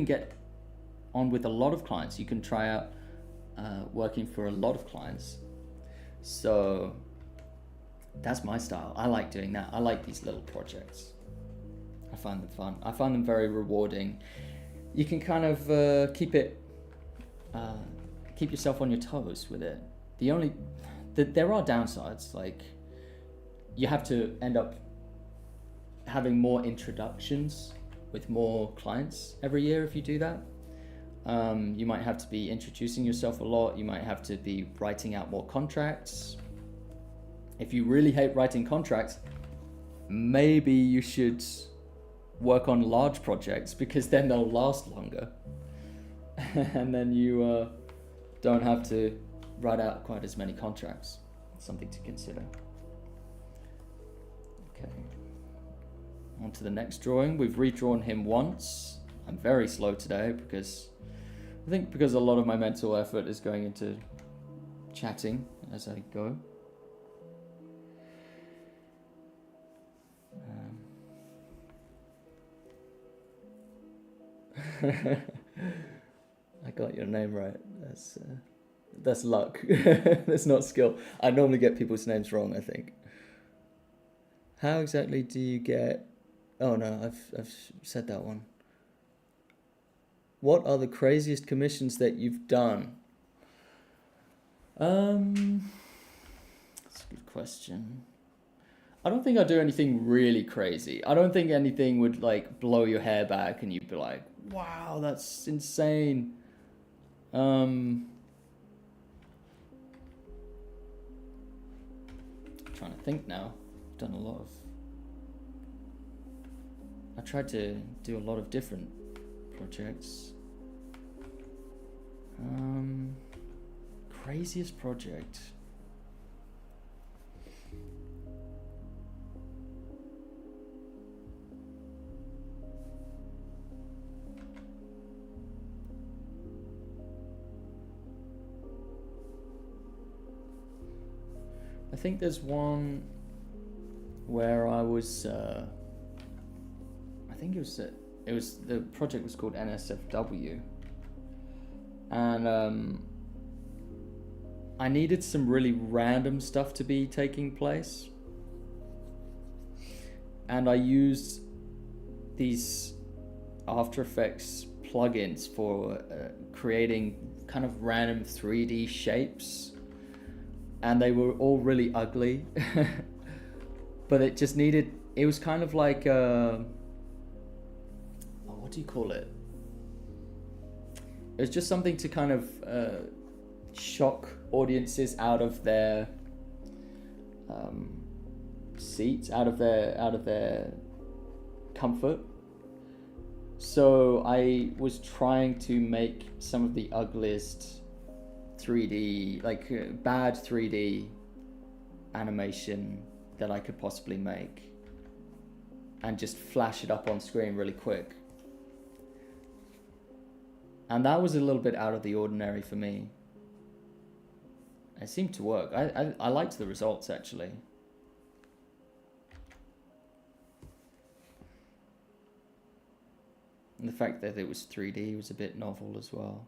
get on with a lot of clients. You can try out working for a lot of clients. So that's my style. I like doing that. I like these little projects. I find them fun. I find them very rewarding. You can kind of keep yourself on your toes with it. There are downsides, like you have to end up having more introductions with more clients every year if you do that. You might have to be introducing yourself a lot. You might have to be writing out more contracts. If you really hate writing contracts, maybe you should work on large projects, because then they'll last longer. And then you don't have to write out quite as many contracts. Something to consider. Okay. On to the next drawing. We've redrawn him once. I'm very slow today because a lot of my mental effort is going into chatting as I go. I got your name right. That's luck. That's not skill. I normally get people's names wrong, I think. How exactly do you get... Oh no, I've said that one. What are the craziest commissions that you've done? That's a good question. I don't think I do anything really crazy. I don't think anything would like blow your hair back and you'd be like, wow, that's insane. I'm trying to think now. I've done I tried to do a lot of different projects. Craziest project. I think there's one where I was, I think the project was called NSFW, and I needed some really random stuff to be taking place, and I used these After Effects plugins for creating kind of random 3D shapes, and they were all really ugly. But it was kind of like what do you call it? It was just something to kind of shock audiences out of their seats, out of their comfort. So I was trying to make some of the ugliest 3D, like bad 3D animation that I could possibly make, and just flash it up on screen really quick. And that was a little bit out of the ordinary for me. It seemed to work. I liked the results, actually. And the fact that it was 3D was a bit novel as well.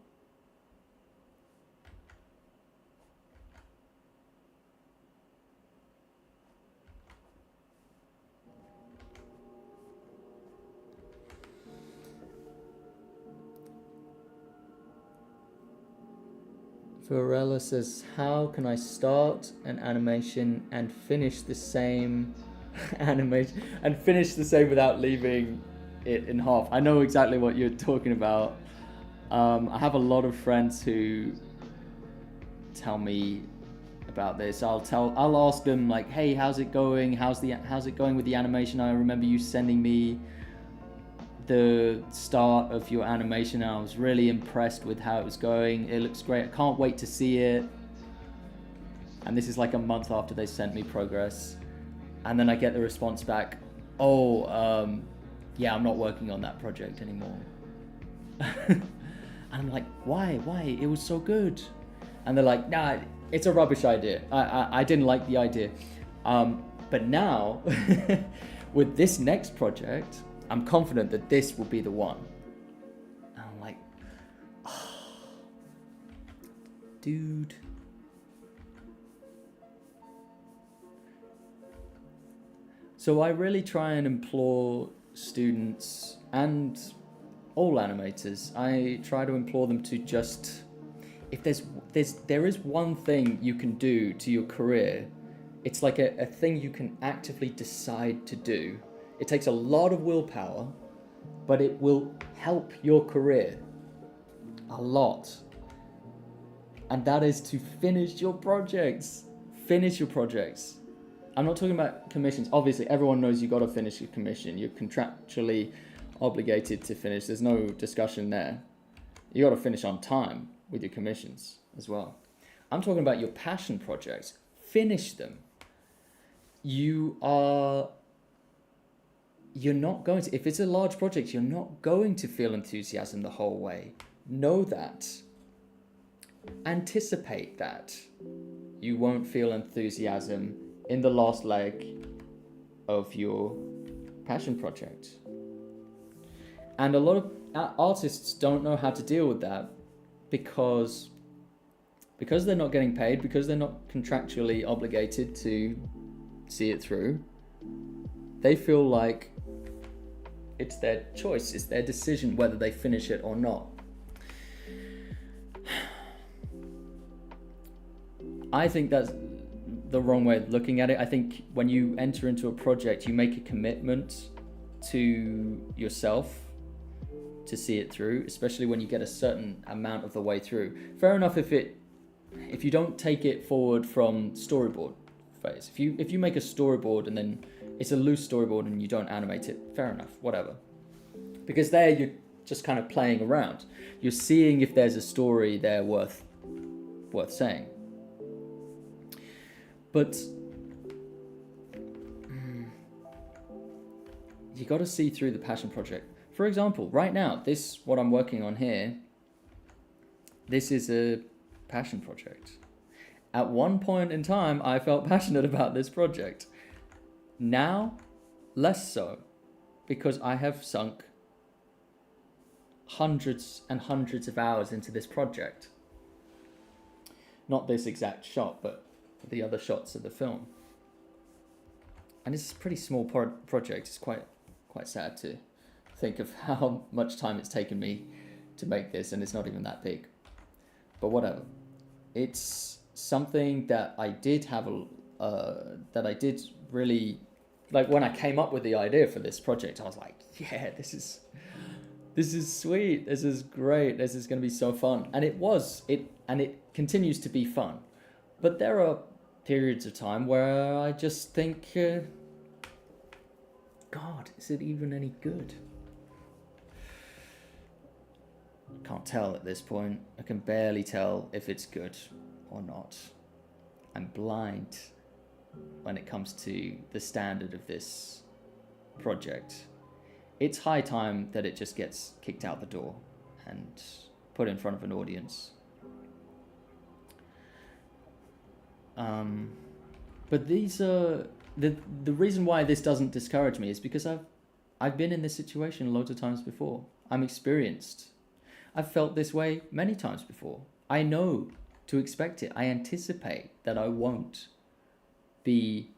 Varela says, how can I start an animation and finish the same animation and finish the same without leaving it in half? I know exactly what you're talking about. I have a lot of friends who tell me about this. I'll ask them like, hey, how's it going? How's it going with the animation? I remember you sending me the start of your animation and I was really impressed with how it was going. It looks great. I can't wait to see it. And this is like a month after they sent me progress. And then I get the response back, yeah, I'm not working on that project anymore. And I'm like, why? It was so good. And they're like, nah, it's a rubbish idea. I didn't like the idea. But now, with this next project, I'm confident that this will be the one. And I'm like, dude. So I really try and implore students and all animators, I try to implore them to just, if there is one thing you can do to your career, it's like a thing you can actively decide to do. It takes a lot of willpower, but it will help your career a lot. And that is to finish your projects. Finish your projects. I'm not talking about commissions. Obviously, everyone knows you got to finish your commission. You're contractually obligated to finish. There's no discussion there. You got to finish on time with your commissions as well. I'm talking about your passion projects. Finish them. You're not going to, if it's a large project, you're not going to feel enthusiasm the whole way. Know that. Anticipate that. You won't feel enthusiasm in the last leg of your passion project. And a lot of artists don't know how to deal with that because they're not getting paid, because they're not contractually obligated to see it through. They feel like it's their choice, it's their decision whether they finish it or not. I think that's the wrong way of looking at it. I think when you enter into a project, you make a commitment to yourself to see it through, especially when you get a certain amount of the way through. Fair enough if you don't take it forward from storyboard phase. If you make a storyboard and then it's a loose storyboard and you don't animate it, fair enough, whatever. Because there you're just kind of playing around. You're seeing if there's a story there worth saying. But you got to see through the passion project. For example, right now, what I'm working on here, this is a passion project. At one point in time, I felt passionate about this project. Now, less so, because I have sunk hundreds and hundreds of hours into this project. Not this exact shot, but the other shots of the film. And it's a pretty small project. It's quite sad to think of how much time it's taken me to make this, and it's not even that big. But whatever. It's something that I did have that I did really like. When I came up with the idea for this project, I was like, yeah, this is sweet, this is great, this is going to be so fun. And it continues to be fun. But there are periods of time where I just think, God, is it even any good? I can't tell at this point. I can barely tell if it's good or not. I'm blind when it comes to the standard of this project. It's high time that it just gets kicked out the door and put in front of an audience. But these are the reason why this doesn't discourage me is because I've been in this situation loads of times before. I'm experienced. I've felt this way many times before. I know to expect it. I anticipate that I won't be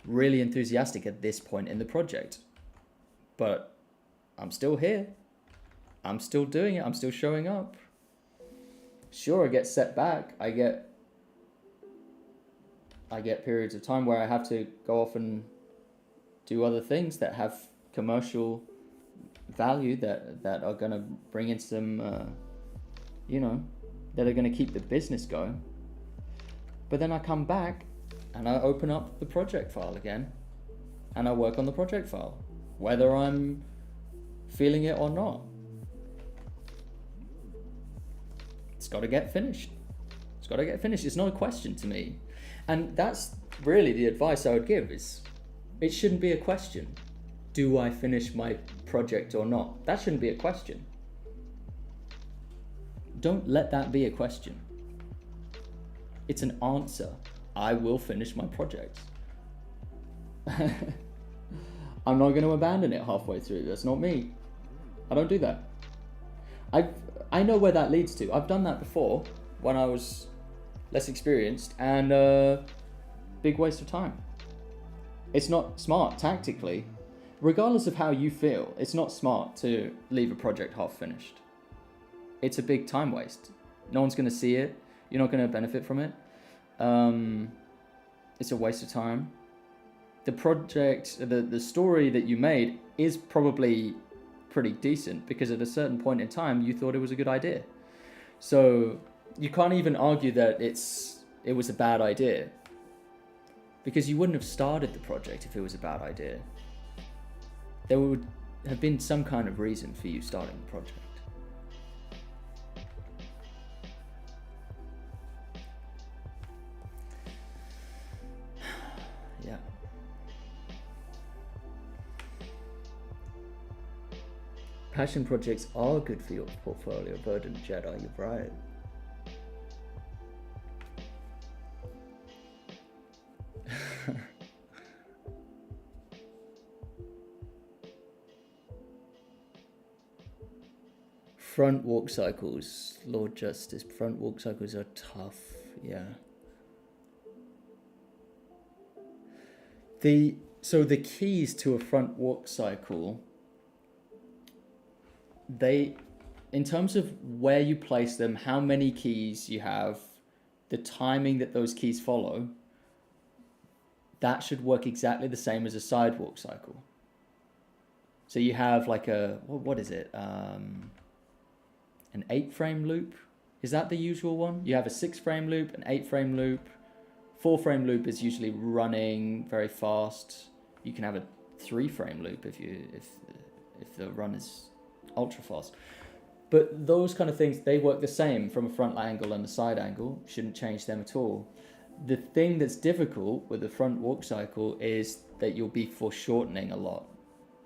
really enthusiastic at this point in the project. But I'm still here. I'm still doing it. I'm still showing up. Sure, I get set back. I get periods of time where I have to go off and do other things that have commercial value, that are going to bring in some, that are going to keep the business going. But then I come back and I open up the project file again and I work on the project file, whether I'm feeling it or not. It's got to get finished. It's got to get finished. It's not a question to me. And that's really the advice I would give, is it shouldn't be a question. Do I finish my project or not? That shouldn't be a question. Don't let that be a question. It's an answer. I will finish my project. I'm not going to abandon it halfway through. That's not me. I don't do that. I know where that leads to. I've done that before when I was less experienced, and big waste of time. It's not smart tactically. Regardless of how you feel, it's not smart to leave a project half finished. It's a big time waste. No one's going to see it. You're not going to benefit from it. It's a waste of time. The project, the story that you made is probably pretty decent because at a certain point in time you thought it was a good idea. So you can't even argue that it was a bad idea, because you wouldn't have started the project if it was a bad idea. There would have been some kind of reason for you starting the project. Yeah. Passion projects are good for your portfolio, Verdant Jedi, you're right. Front walk cycles, Lord Justice, front walk cycles are tough, yeah. So the keys to a front walk cycle, in terms of where you place them, how many keys you have, the timing that those keys follow, that should work exactly the same as a sidewalk cycle. So you have like what is it? An 8-frame loop. Is that the usual one? You have a 6-frame loop, an 8-frame loop. 4-frame loop is usually running very fast. You can have a 3-frame loop if the run is ultra fast. But those kind of things, they work the same from a front angle and a side angle. Shouldn't change them at all. The thing that's difficult with the front walk cycle is that you'll be foreshortening a lot.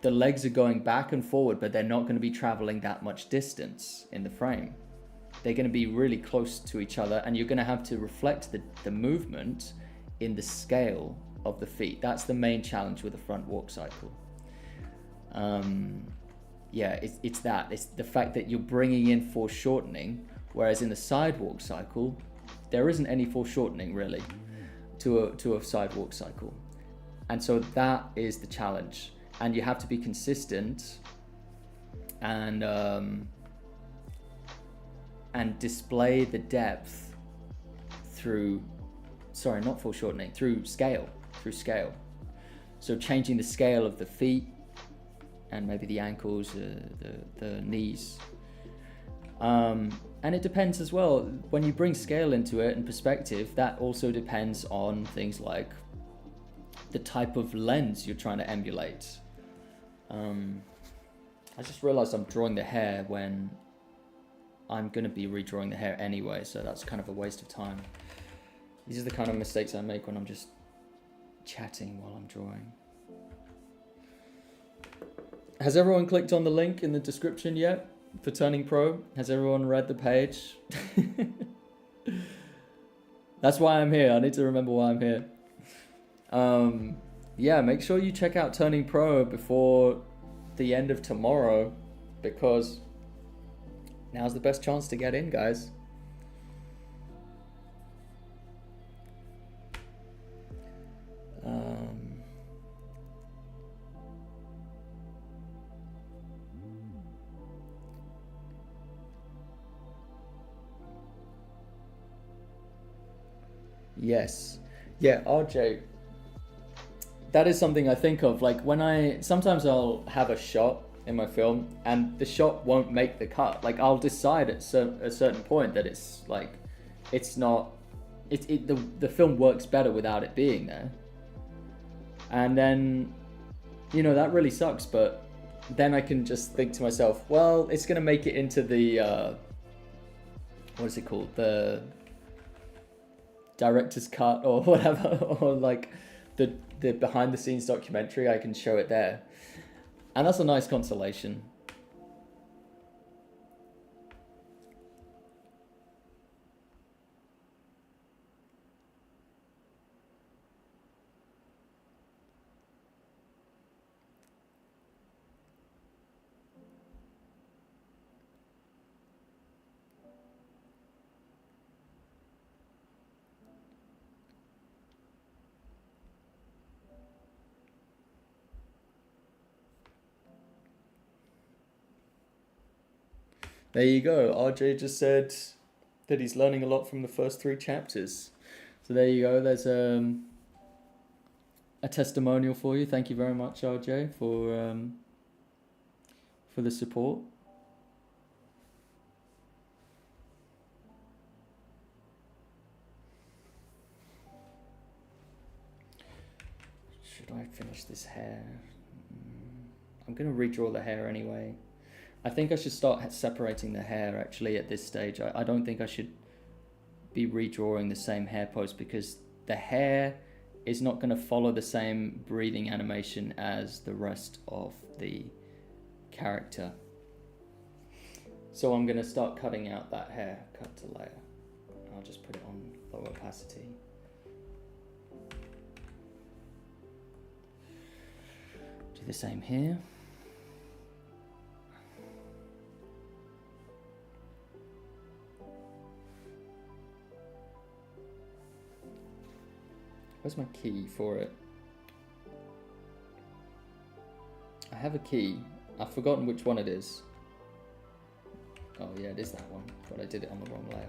The legs are going back and forward, but they're not going to be traveling that much distance in the frame. They're going to be really close to each other, and you're going to have to reflect the movement in the scale of the feet. That's the main challenge with the front walk cycle. It's the fact that you're bringing in foreshortening, whereas in the side walk cycle, there isn't any foreshortening really to a side walk cycle. And so that is the challenge. And you have to be consistent and display the depth through scale. So changing the scale of the feet and maybe the ankles, the knees. And it depends as well, when you bring scale into it and perspective, that also depends on things like the type of lens you're trying to emulate. I just realized I'm drawing the hair when I'm going to be redrawing the hair anyway, so that's kind of a waste of time. These are the kind of mistakes I make when I'm just chatting while I'm drawing. Has everyone clicked on the link in the description yet for Turning Pro? Has everyone read the page? That's why I'm here. I need to remember why I'm here. Make sure you check out Turning Pro before the end of tomorrow, because now's the best chance to get in, guys. Yes. Yeah, RJ, that is something I think of. Like when sometimes I'll have a shot in my film and the shot won't make the cut. Like I'll decide at a certain point that it's like, it's not, the film works better without it being there. And then, that really sucks, but then I can just think to myself, well, it's going to make it into the, what is it called? The director's cut or whatever, or like the behind the scenes documentary. I can show it there. And that's a nice consolation. There you go. RJ just said that he's learning a lot from the first 3 chapters. So there you go. There's a testimonial for you. Thank you very much, RJ, for the support. Should I finish this hair? I'm going to redraw the hair anyway. I think I should start separating the hair actually at this stage. I don't think I should be redrawing the same hair pose because the hair is not going to follow the same breathing animation as the rest of the character. So I'm going to start cutting out that hair, cut to layer. I'll just put it on low opacity. Do the same here. Where's my key for it? I have a key. I've forgotten which one it is. Oh yeah, it is that one, but I did it on the wrong layer.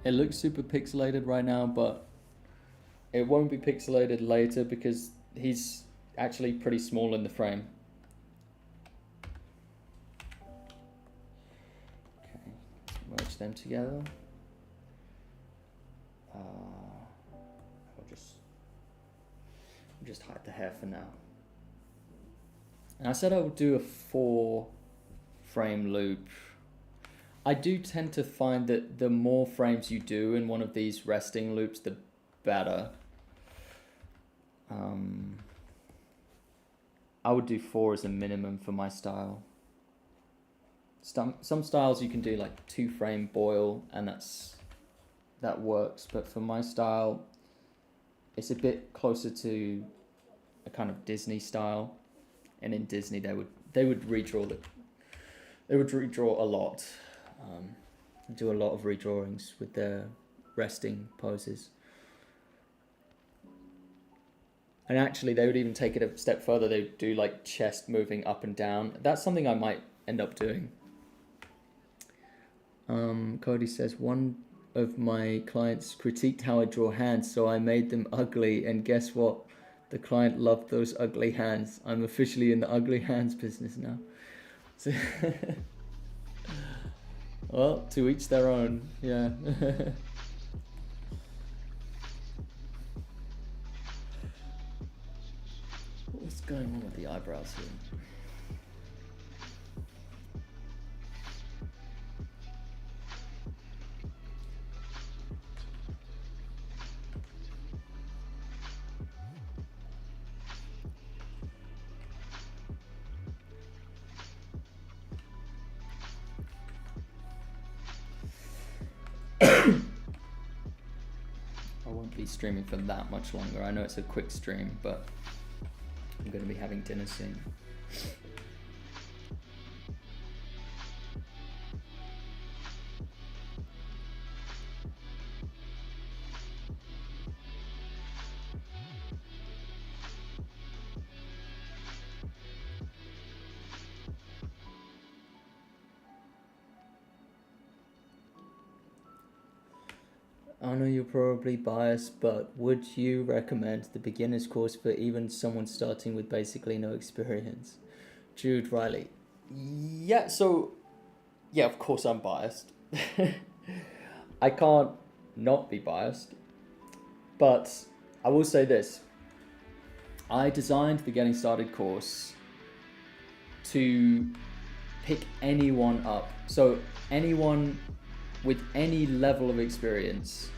It looks super pixelated right now, but it won't be pixelated later because he's actually pretty small in the frame. Okay, let's merge them together. I'll just hide the hair for now. And I said I would do a 4-frame loop. I do tend to find that the more frames you do in one of these resting loops, the better. I would do 4 as a minimum for my style. Some styles you can do like 2-frame boil and that works, but for my style it's a bit closer to a kind of Disney style, and in Disney they would redraw a lot, do a lot of redrawings with their resting poses. And actually, they would even take it a step further. They would do like chest moving up and down. That's something I might end up doing. Cody says, one of my clients critiqued how I draw hands, so I made them ugly. And guess what? The client loved those ugly hands. I'm officially in the ugly hands business now. So well, to each their own. Yeah. What's going on with the eyebrows here? I won't be streaming for that much longer. I know it's a quick stream, but I'm going to be having dinner soon. I know you're probably biased, but would you recommend the beginner's course for even someone starting with basically no experience? Jude Riley. Yeah, so, yeah, of course I'm biased. I can't not be biased, but I will say this. I designed the Getting Started course to pick anyone up. So anyone with any level of experience,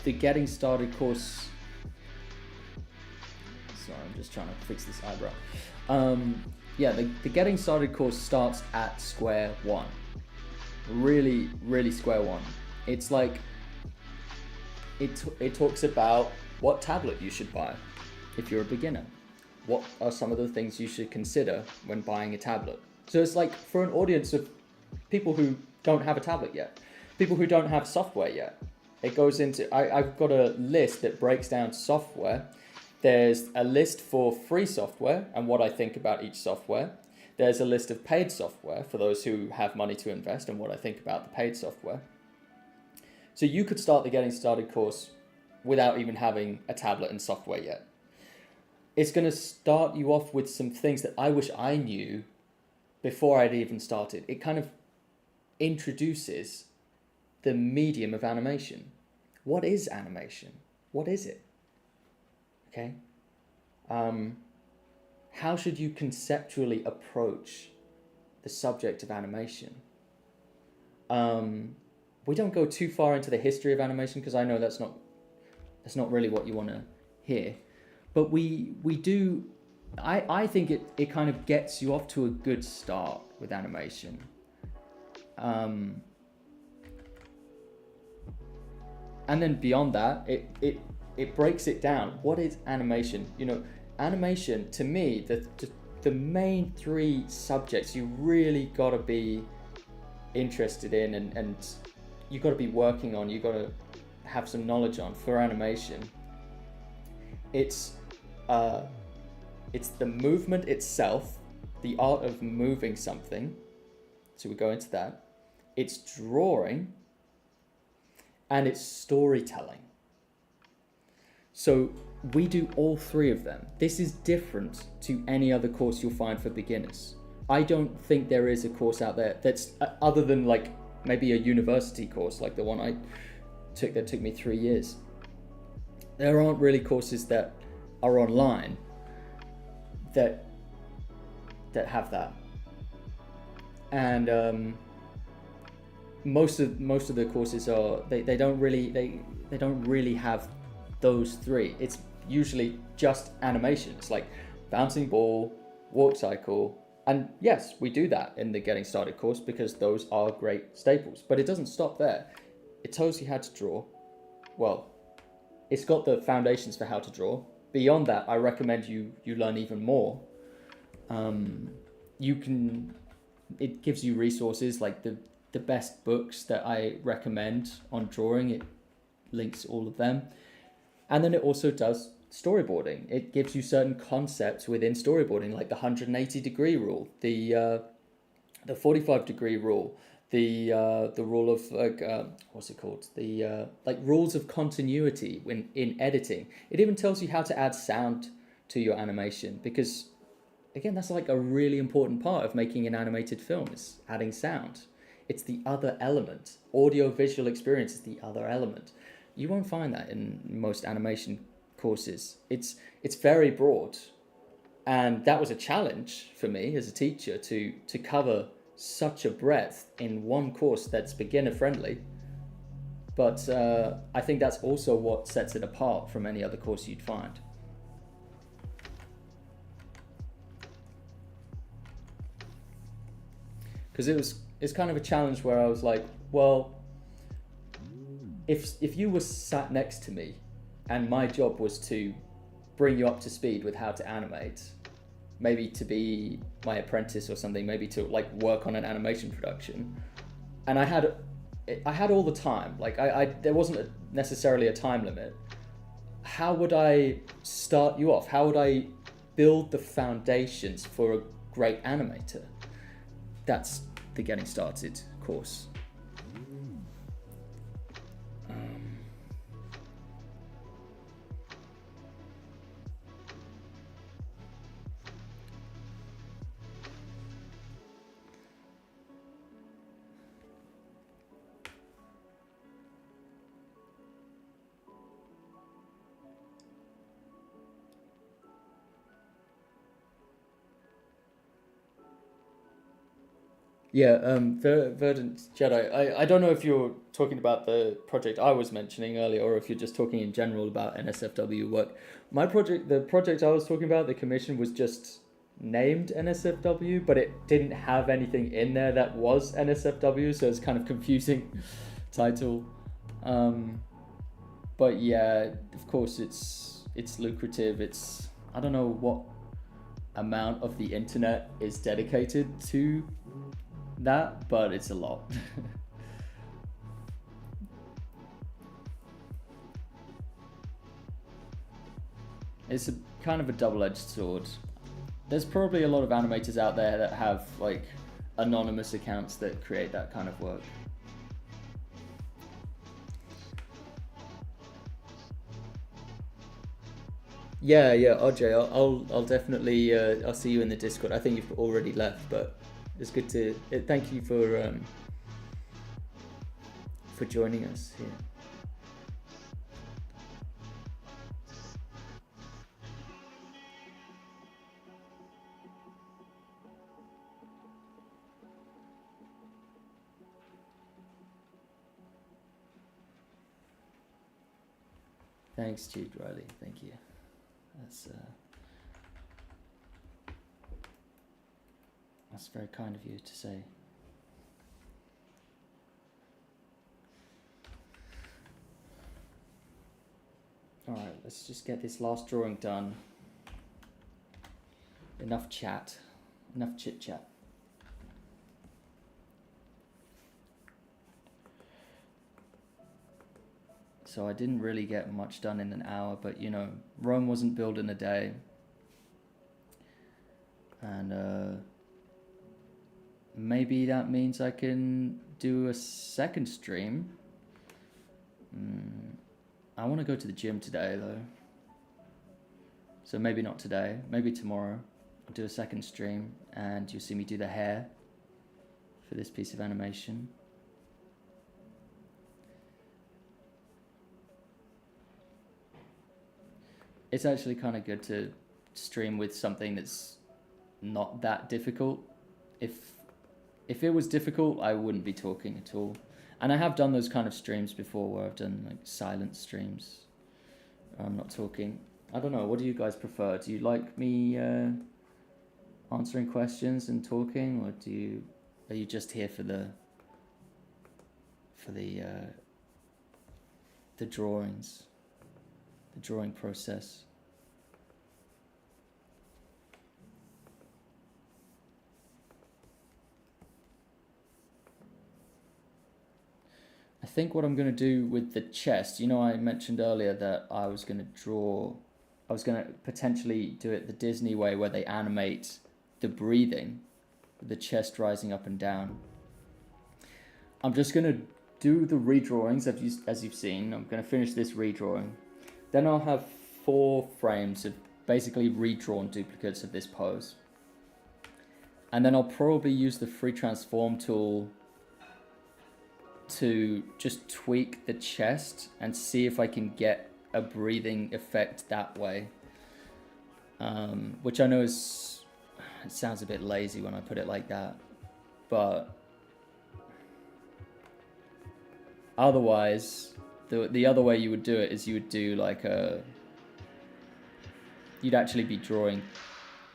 the Getting Started course. Sorry, I'm just trying to fix this eyebrow. The Getting Started course starts at square one. Really, really square one. It's like, it talks about what tablet you should buy if you're a beginner. What are some of the things you should consider when buying a tablet? So it's like for an audience of people who don't have a tablet yet, people who don't have software yet. It goes into, I've got a list that breaks down software. There's a list for free software and what I think about each software. There's a list of paid software for those who have money to invest and what I think about the paid software. So you could start the Getting Started course without even having a tablet and software yet. It's going to start you off with some things that I wish I knew before I'd even started. It kind of introduces the medium of animation. What is animation? What is it? Okay. How should you conceptually approach the subject of animation? We don't go too far into the history of animation because I know that's not really what you want to hear. But we do, I think it kind of gets you off to a good start with animation. And then beyond that, it breaks it down. What is animation? You know, animation, to me, the main three subjects you really got to be interested in and you got to be working on, you got to have some knowledge on for animation. It's the movement itself, the art of moving something. So we go into that. It's drawing, and it's storytelling. So we do all three of them. This is different to any other course you'll find for beginners. I don't think there is a course out there that's other than like maybe a university course like the one I took that took me 3 years. There aren't really courses that are online that have that. And most of the courses are they don't really have those three. It's usually just animation. It's like bouncing ball, walk cycle, and yes, we do that in the Getting Started course because those are great staples. But it doesn't stop there. It tells you how to draw. Well, it's got the foundations for how to draw. Beyond that, I recommend you learn even more. It gives you resources like the best books that I recommend on drawing. It links all of them. And then it also does storyboarding. It gives you certain concepts within storyboarding, like the 180-degree rule, the 45-degree rule, the rule of what's it called? The rules of continuity in editing. It even tells you how to add sound to your animation because, again, that's like a really important part of making an animated film is adding sound. It's the other element. Audio-visual experience is the other element. You won't find that in most animation courses. It's very broad, and that was a challenge for me as a teacher to cover such a breadth in one course that's beginner friendly. But I think that's also what sets it apart from any other course you'd find. Because it's kind of a challenge where I was like, well, if you were sat next to me and my job was to bring you up to speed with how to animate, maybe to be my apprentice or something, maybe to like work on an animation production, and I had all the time, like there wasn't necessarily a time limit, how would I start you off? How would I build the foundations for a great animator? That's the Getting Started course. Yeah, Verdant Jedi. I don't know if you're talking about the project I was mentioning earlier, or if you're just talking in general about NSFW work. The project I was talking about, the commission was just named NSFW, but it didn't have anything in there that was NSFW, so it's kind of confusing title. But yeah, of course it's lucrative. I don't know what amount of the internet is dedicated to that, but it's a lot. It's a kind of a double-edged sword. There's probably a lot of animators out there that have like anonymous accounts that create that kind of work. Yeah, RJ, I'll definitely I'll see you in the Discord. I think you've already left, but it's good to thank you for joining us here. Thanks, Jude Riley. Thank you. That's very kind of you to say. All right, let's just get this last drawing done. Enough chat, enough chit chat. So I didn't really get much done in an hour, but you know, Rome wasn't built in a day. And maybe that means I can do a second stream. I want to go to the gym today though. So maybe not today, maybe tomorrow. I'll do a second stream and you'll see me do the hair for this piece of animation. It's actually kind of good to stream with something that's not that difficult. If it was difficult, I wouldn't be talking at all. And I have done those kind of streams before where I've done like silent streams. I'm not talking. I don't know, what do you guys prefer? Do you like me answering questions and talking, or are you just here for the drawings, the drawing process? I think what I'm going to do with the chest, you know, I mentioned earlier that I was going to potentially do it the Disney way where they animate the breathing, the chest rising up and down. I'm just going to do the redrawings as you've seen. I'm going to finish this redrawing. Then I'll have 4 frames of basically redrawn duplicates of this pose. And then I'll probably use the free transform tool to just tweak the chest and see if I can get a breathing effect that way. Which I know it sounds a bit lazy when I put it like that, but otherwise, the other way you would do it is you would do like you'd actually be drawing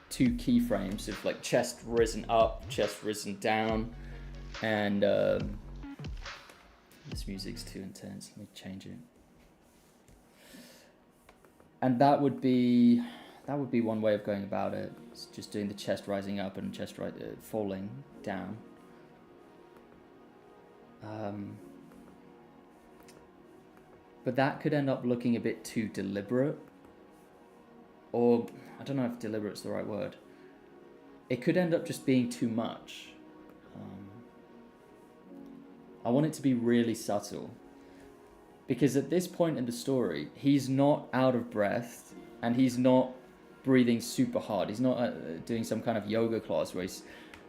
2 keyframes of like chest risen up, chest risen down, and this music's too intense. Let me change it. And that would be one way of going about it. It's just doing the chest rising up and chest falling down. But that could end up looking a bit too deliberate. Or, I don't know if deliberate's the right word. It could end up just being too much. I want it to be really subtle. Because at this point in the story, he's not out of breath and he's not breathing super hard. He's not doing some kind of yoga class where he's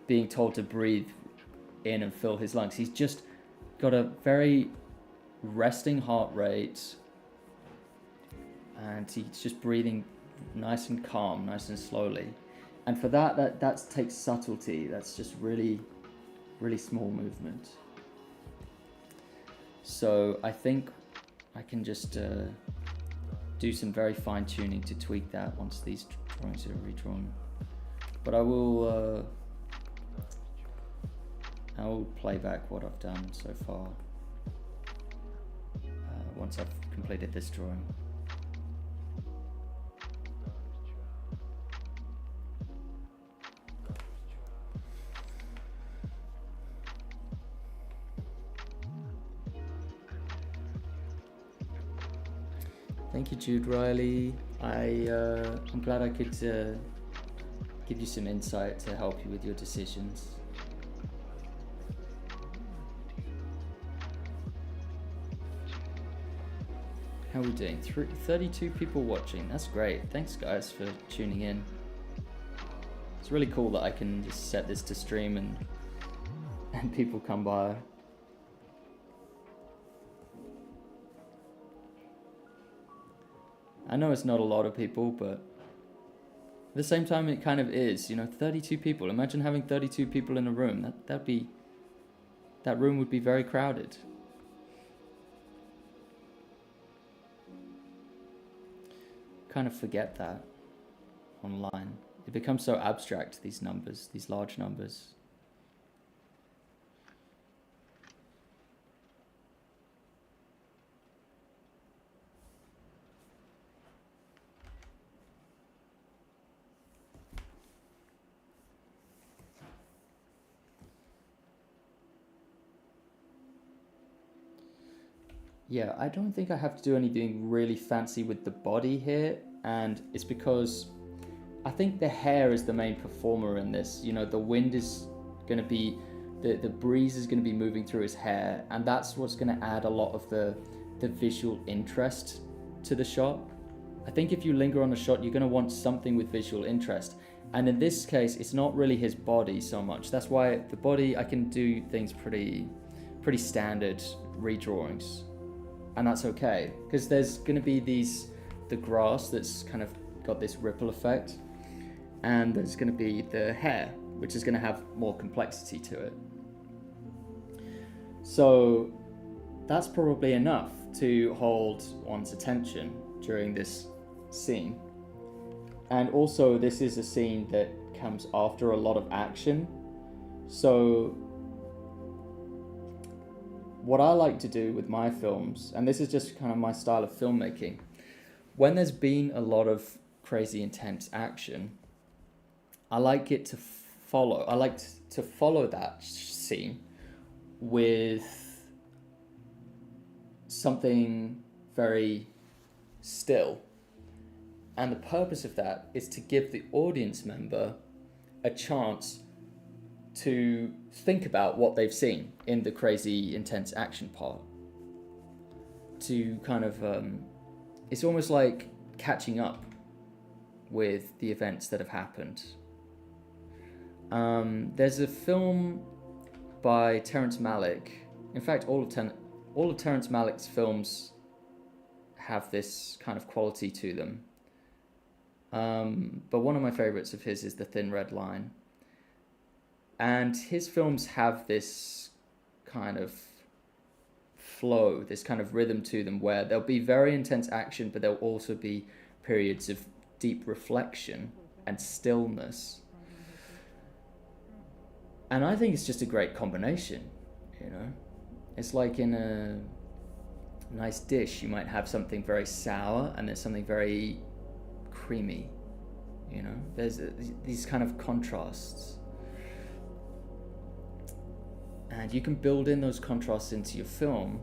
being told to breathe in and fill his lungs. He's just got a very resting heart rate and he's just breathing nice and calm, nice and slowly. And for that takes subtlety. That's just really really small movement. So I think I can just do some very fine tuning to tweak that once these drawings are redrawn. But I will play back what I've done so far once I've completed this drawing. Thank you, Jude Riley. I'm glad I could give you some insight to help you with your decisions. How are we doing? 32 people watching. That's great. Thanks, guys, for tuning in. It's really cool that I can just set this to stream and people come by. I know it's not a lot of people, but at the same time it kind of is. 32 people. Imagine having 32 people in a room. That room would be very crowded. Kind of forget that online. It becomes so abstract, these numbers, these large numbers. Yeah, I don't think I have to do anything really fancy with the body here, and it's because I think the hair is the main performer in this. The wind is going to be, the breeze is going to be moving through his hair, and that's what's going to add a lot of the visual interest to the shot. I think if you linger on a shot, you're going to want something with visual interest, and in this case, it's not really his body so much. That's why the body, I can do things pretty standard redrawings. And that's okay, because there's going to be the grass that's kind of got this ripple effect, and there's going to be the hair, which is going to have more complexity to it. So that's probably enough to hold one's attention during this scene. And also, this is a scene that comes after a lot of action. So what I like to do with my films, and this is just kind of my style of filmmaking, when there's been a lot of crazy intense action, I like to follow that scene with something very still. And the purpose of that is to give the audience member a chance to think about what they've seen in the crazy intense action part. To kind of it's almost like catching up with the events that have happened. There's a film by Terrence Malick. In fact, all of Terrence Malick's films have this kind of quality to them. But one of my favorites of his is The Thin Red Line. And his films have this kind of flow, this kind of rhythm to them, where there'll be very intense action, but there'll also be periods of deep reflection and stillness. And I think it's just a great combination, It's like in a nice dish, you might have something very sour and then something very creamy, There's these kind of contrasts. And you can build in those contrasts into your film,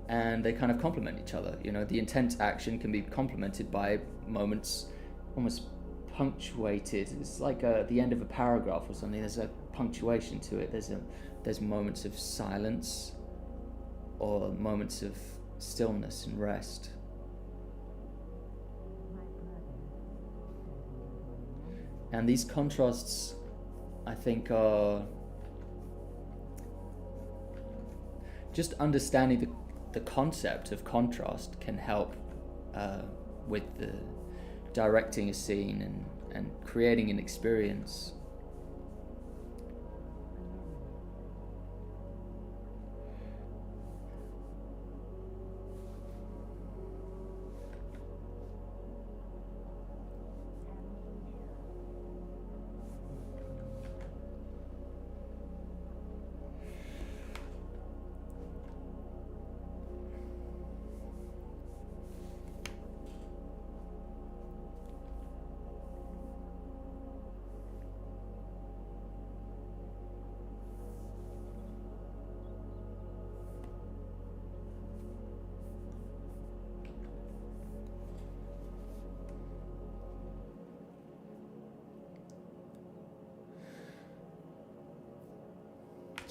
and they kind of complement each other. The intense action can be complemented by moments almost punctuated. It's like the end of a paragraph or something. There's a punctuation to it. There's moments of silence or moments of stillness and rest. And these contrasts, I think, are just understanding the concept of contrast can help with the directing a scene and creating an experience.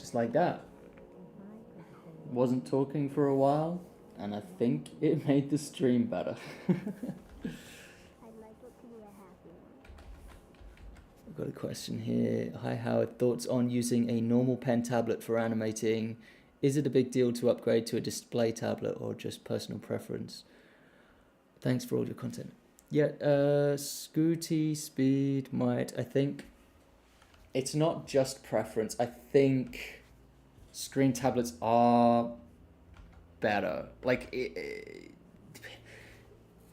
just like that. Wasn't talking for a while, and I think it made the stream better. I've got a question here. Hi Howard, thoughts on using a normal pen tablet for animating? Is it a big deal to upgrade to a display tablet or just personal preference? Thanks for all your content. Yeah, Scooty Speed might, I think it's not just preference. I think screen tablets are better. Like,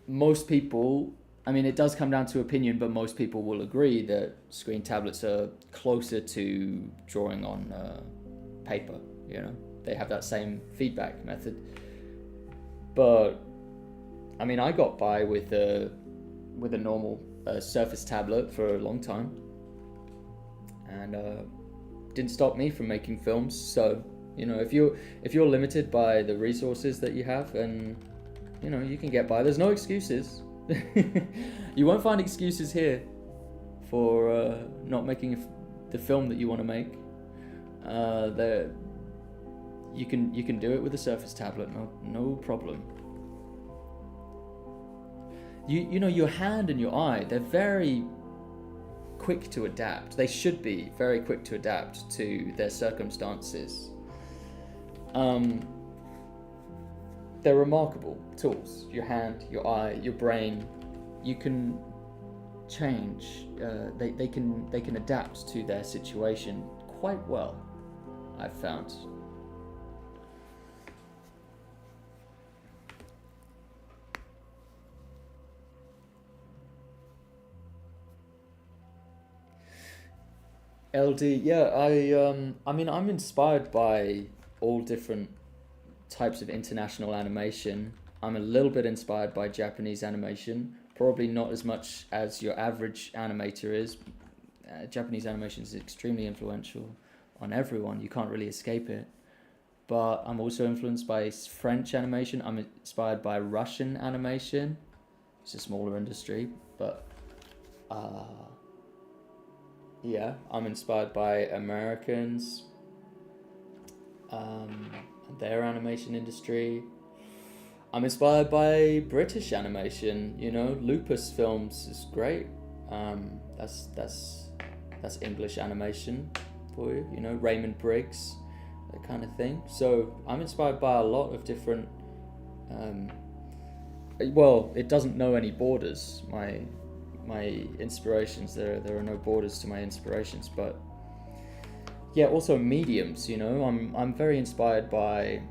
most people, I mean, it does come down to opinion, but most people will agree that screen tablets are closer to drawing on paper, you know? They have that same feedback method. But, I mean, I got by with a normal Surface tablet for a long time. And didn't stop me from making films. So, you know, if you're limited by the resources that you have, and, you know, you can get by. There's no excuses. You won't find excuses here for not making the film that you want to make. You can do it with a Surface tablet, no problem. You know, your hand and your eye, they're very quick to adapt. They should be very quick to adapt to their circumstances. They're remarkable tools. Your hand, your eye, your brain. You can change. They can adapt to their situation quite well, I've found. LD, yeah, I mean, I'm inspired by all different types of international animation. I'm a little bit inspired by Japanese animation, probably not as much as your average animator is. Japanese animation is extremely influential on everyone. You can't really escape it. But I'm also influenced by French animation. I'm inspired by Russian animation. It's a smaller industry, but yeah, I'm inspired by Americans, and their animation industry. I'm inspired by British animation. You know, Lupus Films is great. That's English animation for you. You know, Raymond Briggs, that kind of thing. So I'm inspired by a lot of different. Well, it doesn't know any borders. My inspirations, there are no borders to my inspirations, but yeah, also mediums, you know. I'm very inspired by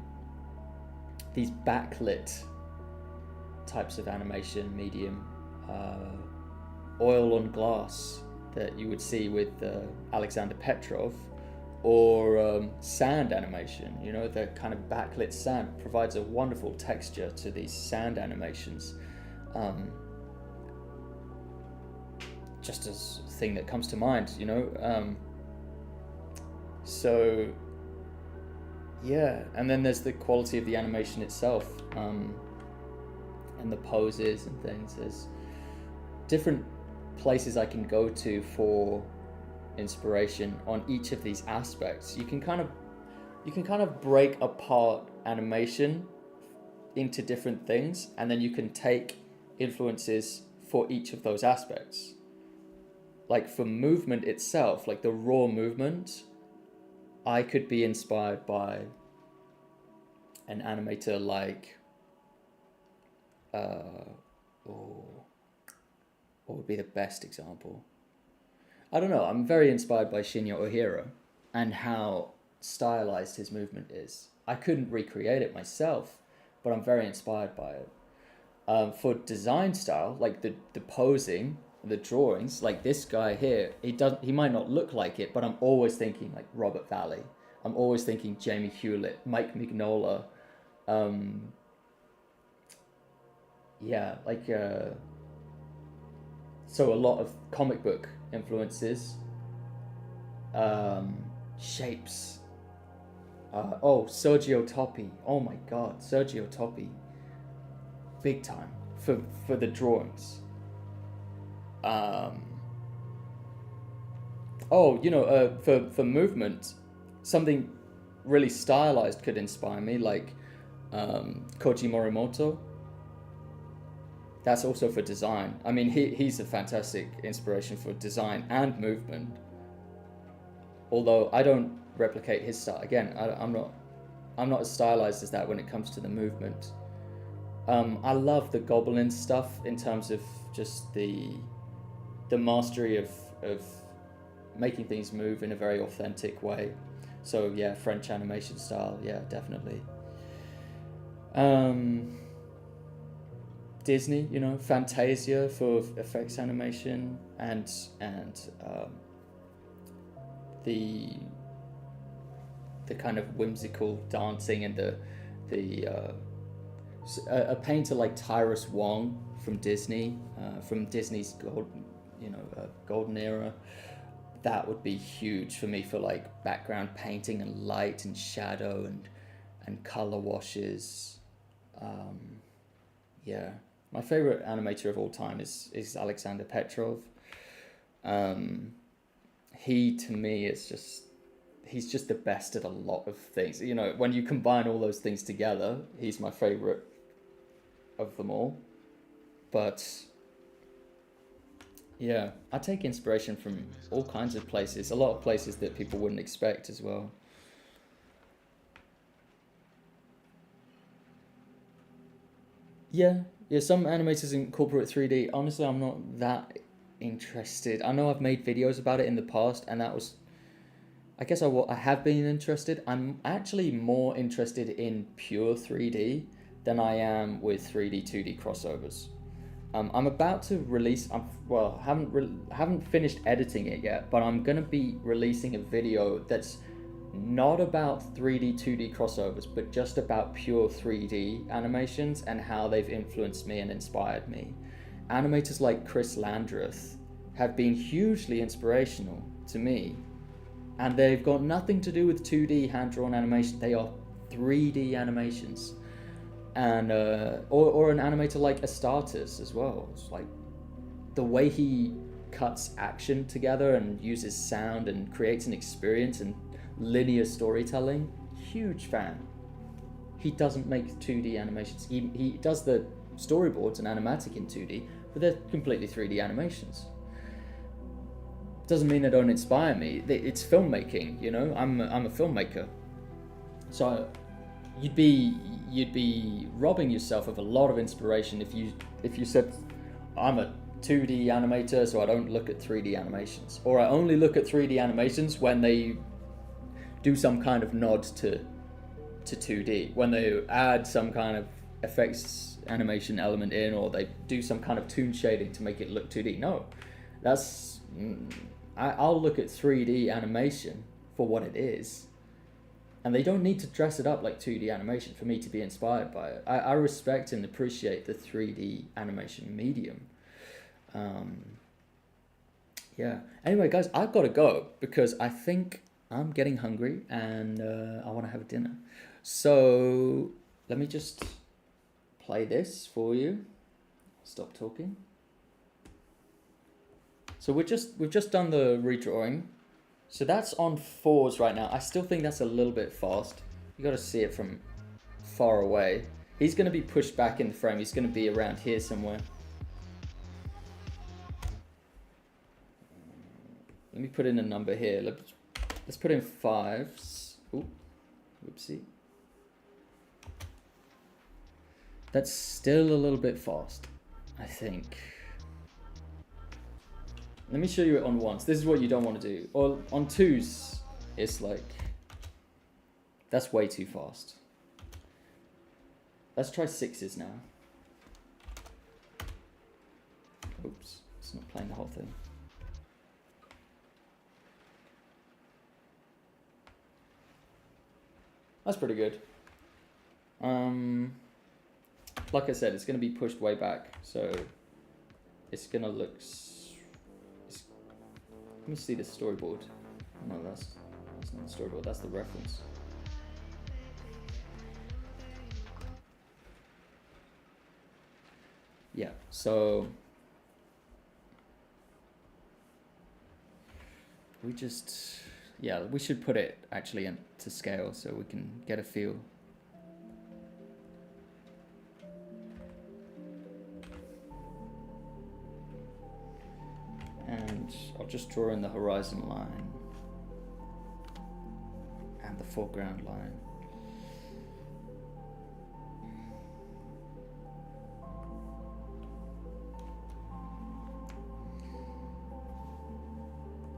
these backlit types of animation medium, oil on glass that you would see with Alexander Petrov, or sand animation. You know, the kind of backlit sand provides a wonderful texture to these sand animations. Just as a thing that comes to mind, you know. So yeah, and then there's the quality of the animation itself, and the poses and things. There's different places I can go to for inspiration on each of these aspects. You can kind of break apart animation into different things, and then you can take influences for each of those aspects. Like for movement itself, like the raw movement, I could be inspired by an animator like, what would be the best example? I don't know, I'm very inspired by Shinya Ohiro and how stylized his movement is. I couldn't recreate it myself, but I'm very inspired by it. For design style, like the posing, the drawings, like this guy here, he might not look like it, but I'm always thinking like Robert Valley. I'm always thinking Jamie Hewlett, Mike Mignola. Yeah, like so a lot of comic book influences, shapes. Sergio Toppi. Oh my God, Sergio Toppi. Big time for the drawings. For movement, something really stylized could inspire me, like Koji Morimoto. That's also for design. I mean, he's a fantastic inspiration for design and movement. Although I don't replicate his style. Again, I'm not as stylized as that when it comes to the movement. I love the Goblin stuff in terms of just the mastery of making things move in a very authentic way. So yeah, French animation style, yeah, definitely. Disney, you know, Fantasia for effects animation, and the kind of whimsical dancing, and a painter like Tyrus Wong from Disney, from Disney's golden era. That would be huge for me for like background painting and light and shadow and color washes. Yeah, my favorite animator of all time is Alexander Petrov. He, to me, he's just the best at a lot of things. You know, when you combine all those things together, he's my favorite of them all. But yeah, I take inspiration from all kinds of places, a lot of places that people wouldn't expect as well. Yeah, yeah, some animators incorporate 3D. Honestly, I'm not that interested. I know I've made videos about it in the past, and that was, I guess I have been interested. I'm actually more interested in pure 3D than I am with 3D 2D crossovers. I'm about to release. Haven't finished editing it yet, but I'm gonna be releasing a video that's not about 3D 2D crossovers, but just about pure 3D animations and how they've influenced me and inspired me. Animators like Chris Landreth have been hugely inspirational to me, and they've got nothing to do with 2D hand-drawn animation. They are 3D animations. And or an animator like Astartes as well. It's like the way he cuts action together and uses sound and creates an experience and linear storytelling. Huge fan. He doesn't make 2D animations. He does the storyboards and animatic in 2D, but they're completely 3D animations. Doesn't mean they don't inspire me. It's filmmaking, you know. I'm a filmmaker, so you'd be robbing yourself of a lot of inspiration if you said, I'm a 2D animator, so I don't look at 3D animations, or I only look at 3D animations when they do some kind of nod to 2D, when they add some kind of effects animation element in, or they do some kind of toon shading to make it look 2D. No, that's I'll look at 3D animation for what it is. And they don't need to dress it up like 2D animation for me to be inspired by it. I respect and appreciate the 3D animation medium. Yeah. Anyway, guys, I've got to go because I think I'm getting hungry and I want to have dinner. So let me just play this for you. Stop talking. So we've just done the redrawing. So that's on 4s right now. I still think that's a little bit fast. You got to see it from far away. He's going to be pushed back in the frame. He's going to be around here somewhere. Let me put in a number here. Let's put in 5s. Ooh, whoopsie. That's still a little bit fast, I think. Let me show you it on 1s. This is what you don't want to do. Or on 2s, it's like, that's way too fast. Let's try 6s now. Oops, it's not playing the whole thing. That's pretty good. Like I said, it's going to be pushed way back, so it's going to look... Let me see the storyboard. No, that's not the storyboard, that's the reference. Yeah, so yeah, we should put it actually into scale so we can get a feel. And I'll just draw in the horizon line and the foreground line.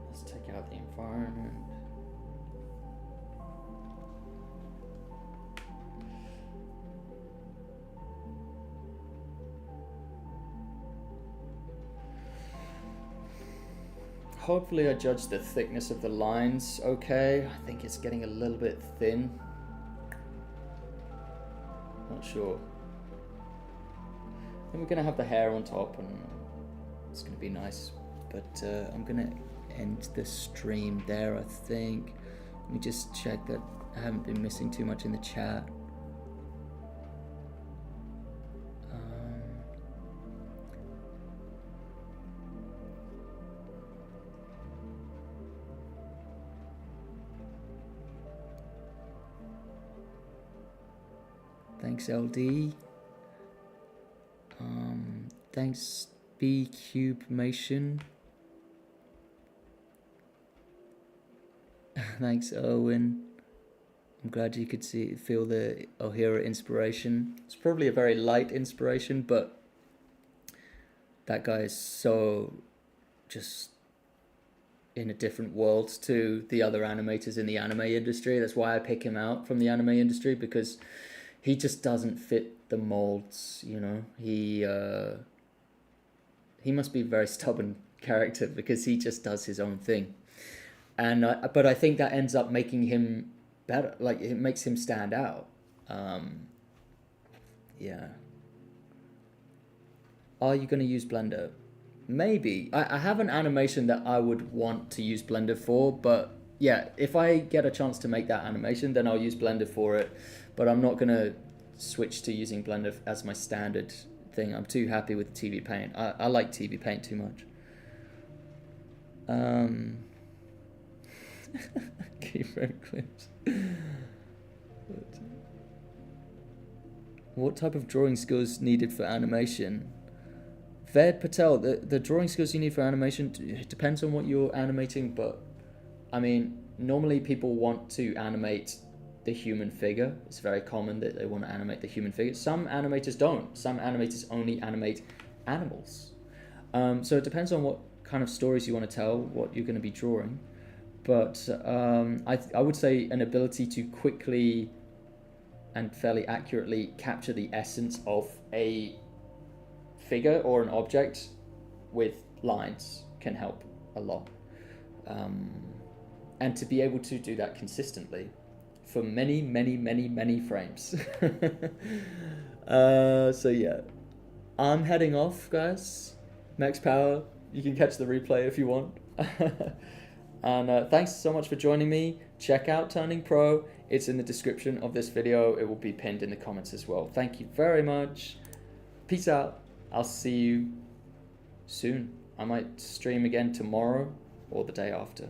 Let's take out the environment. Hopefully I judge the thickness of the lines okay. I think it's getting a little bit thin. Not sure. Then we're gonna have the hair on top and it's gonna be nice. But I'm gonna end the stream there, I think. Let me just check that I haven't been missing too much in the chat. Thanks, LD. Thanks, B Cube Mation. Thanks, Owen. I'm glad you could feel the O'Hara inspiration. It's probably a very light inspiration, but that guy is so just in a different world to the other animators in the anime industry. That's why I pick him out from the anime industry, because he just doesn't fit the molds, you know. He must be a very stubborn character because he just does his own thing. And but I think that ends up making him better. Like, it makes him stand out. Yeah. Are you going to use Blender? Maybe. I have an animation that I would want to use Blender for, but yeah, if I get a chance to make that animation, then I'll use Blender for it. But I'm not going to switch to using Blender as my standard thing. I'm too happy with TV Paint. I like TV Paint too much. Keyframe clips. What type of drawing skills needed for animation? Ved Patel, the drawing skills you need for animation, it depends on what you're animating, but I mean, normally people want to animate the human figure. It's very common that they want to animate the human figure. Some animators don't. Some animators only animate animals. So it depends on what kind of stories you want to tell, what you're going to be drawing. But I would say an ability to quickly and fairly accurately capture the essence of a figure or an object with lines can help a lot. And to be able to do that consistently for many, many, many, many frames. So yeah, I'm heading off, guys. Max Power, you can catch the replay if you want. And thanks so much for joining me. Check out Turning Pro. It's in the description of this video. It will be pinned in the comments as well. Thank you very much. Peace out. I'll see you soon. I might stream again tomorrow or the day after.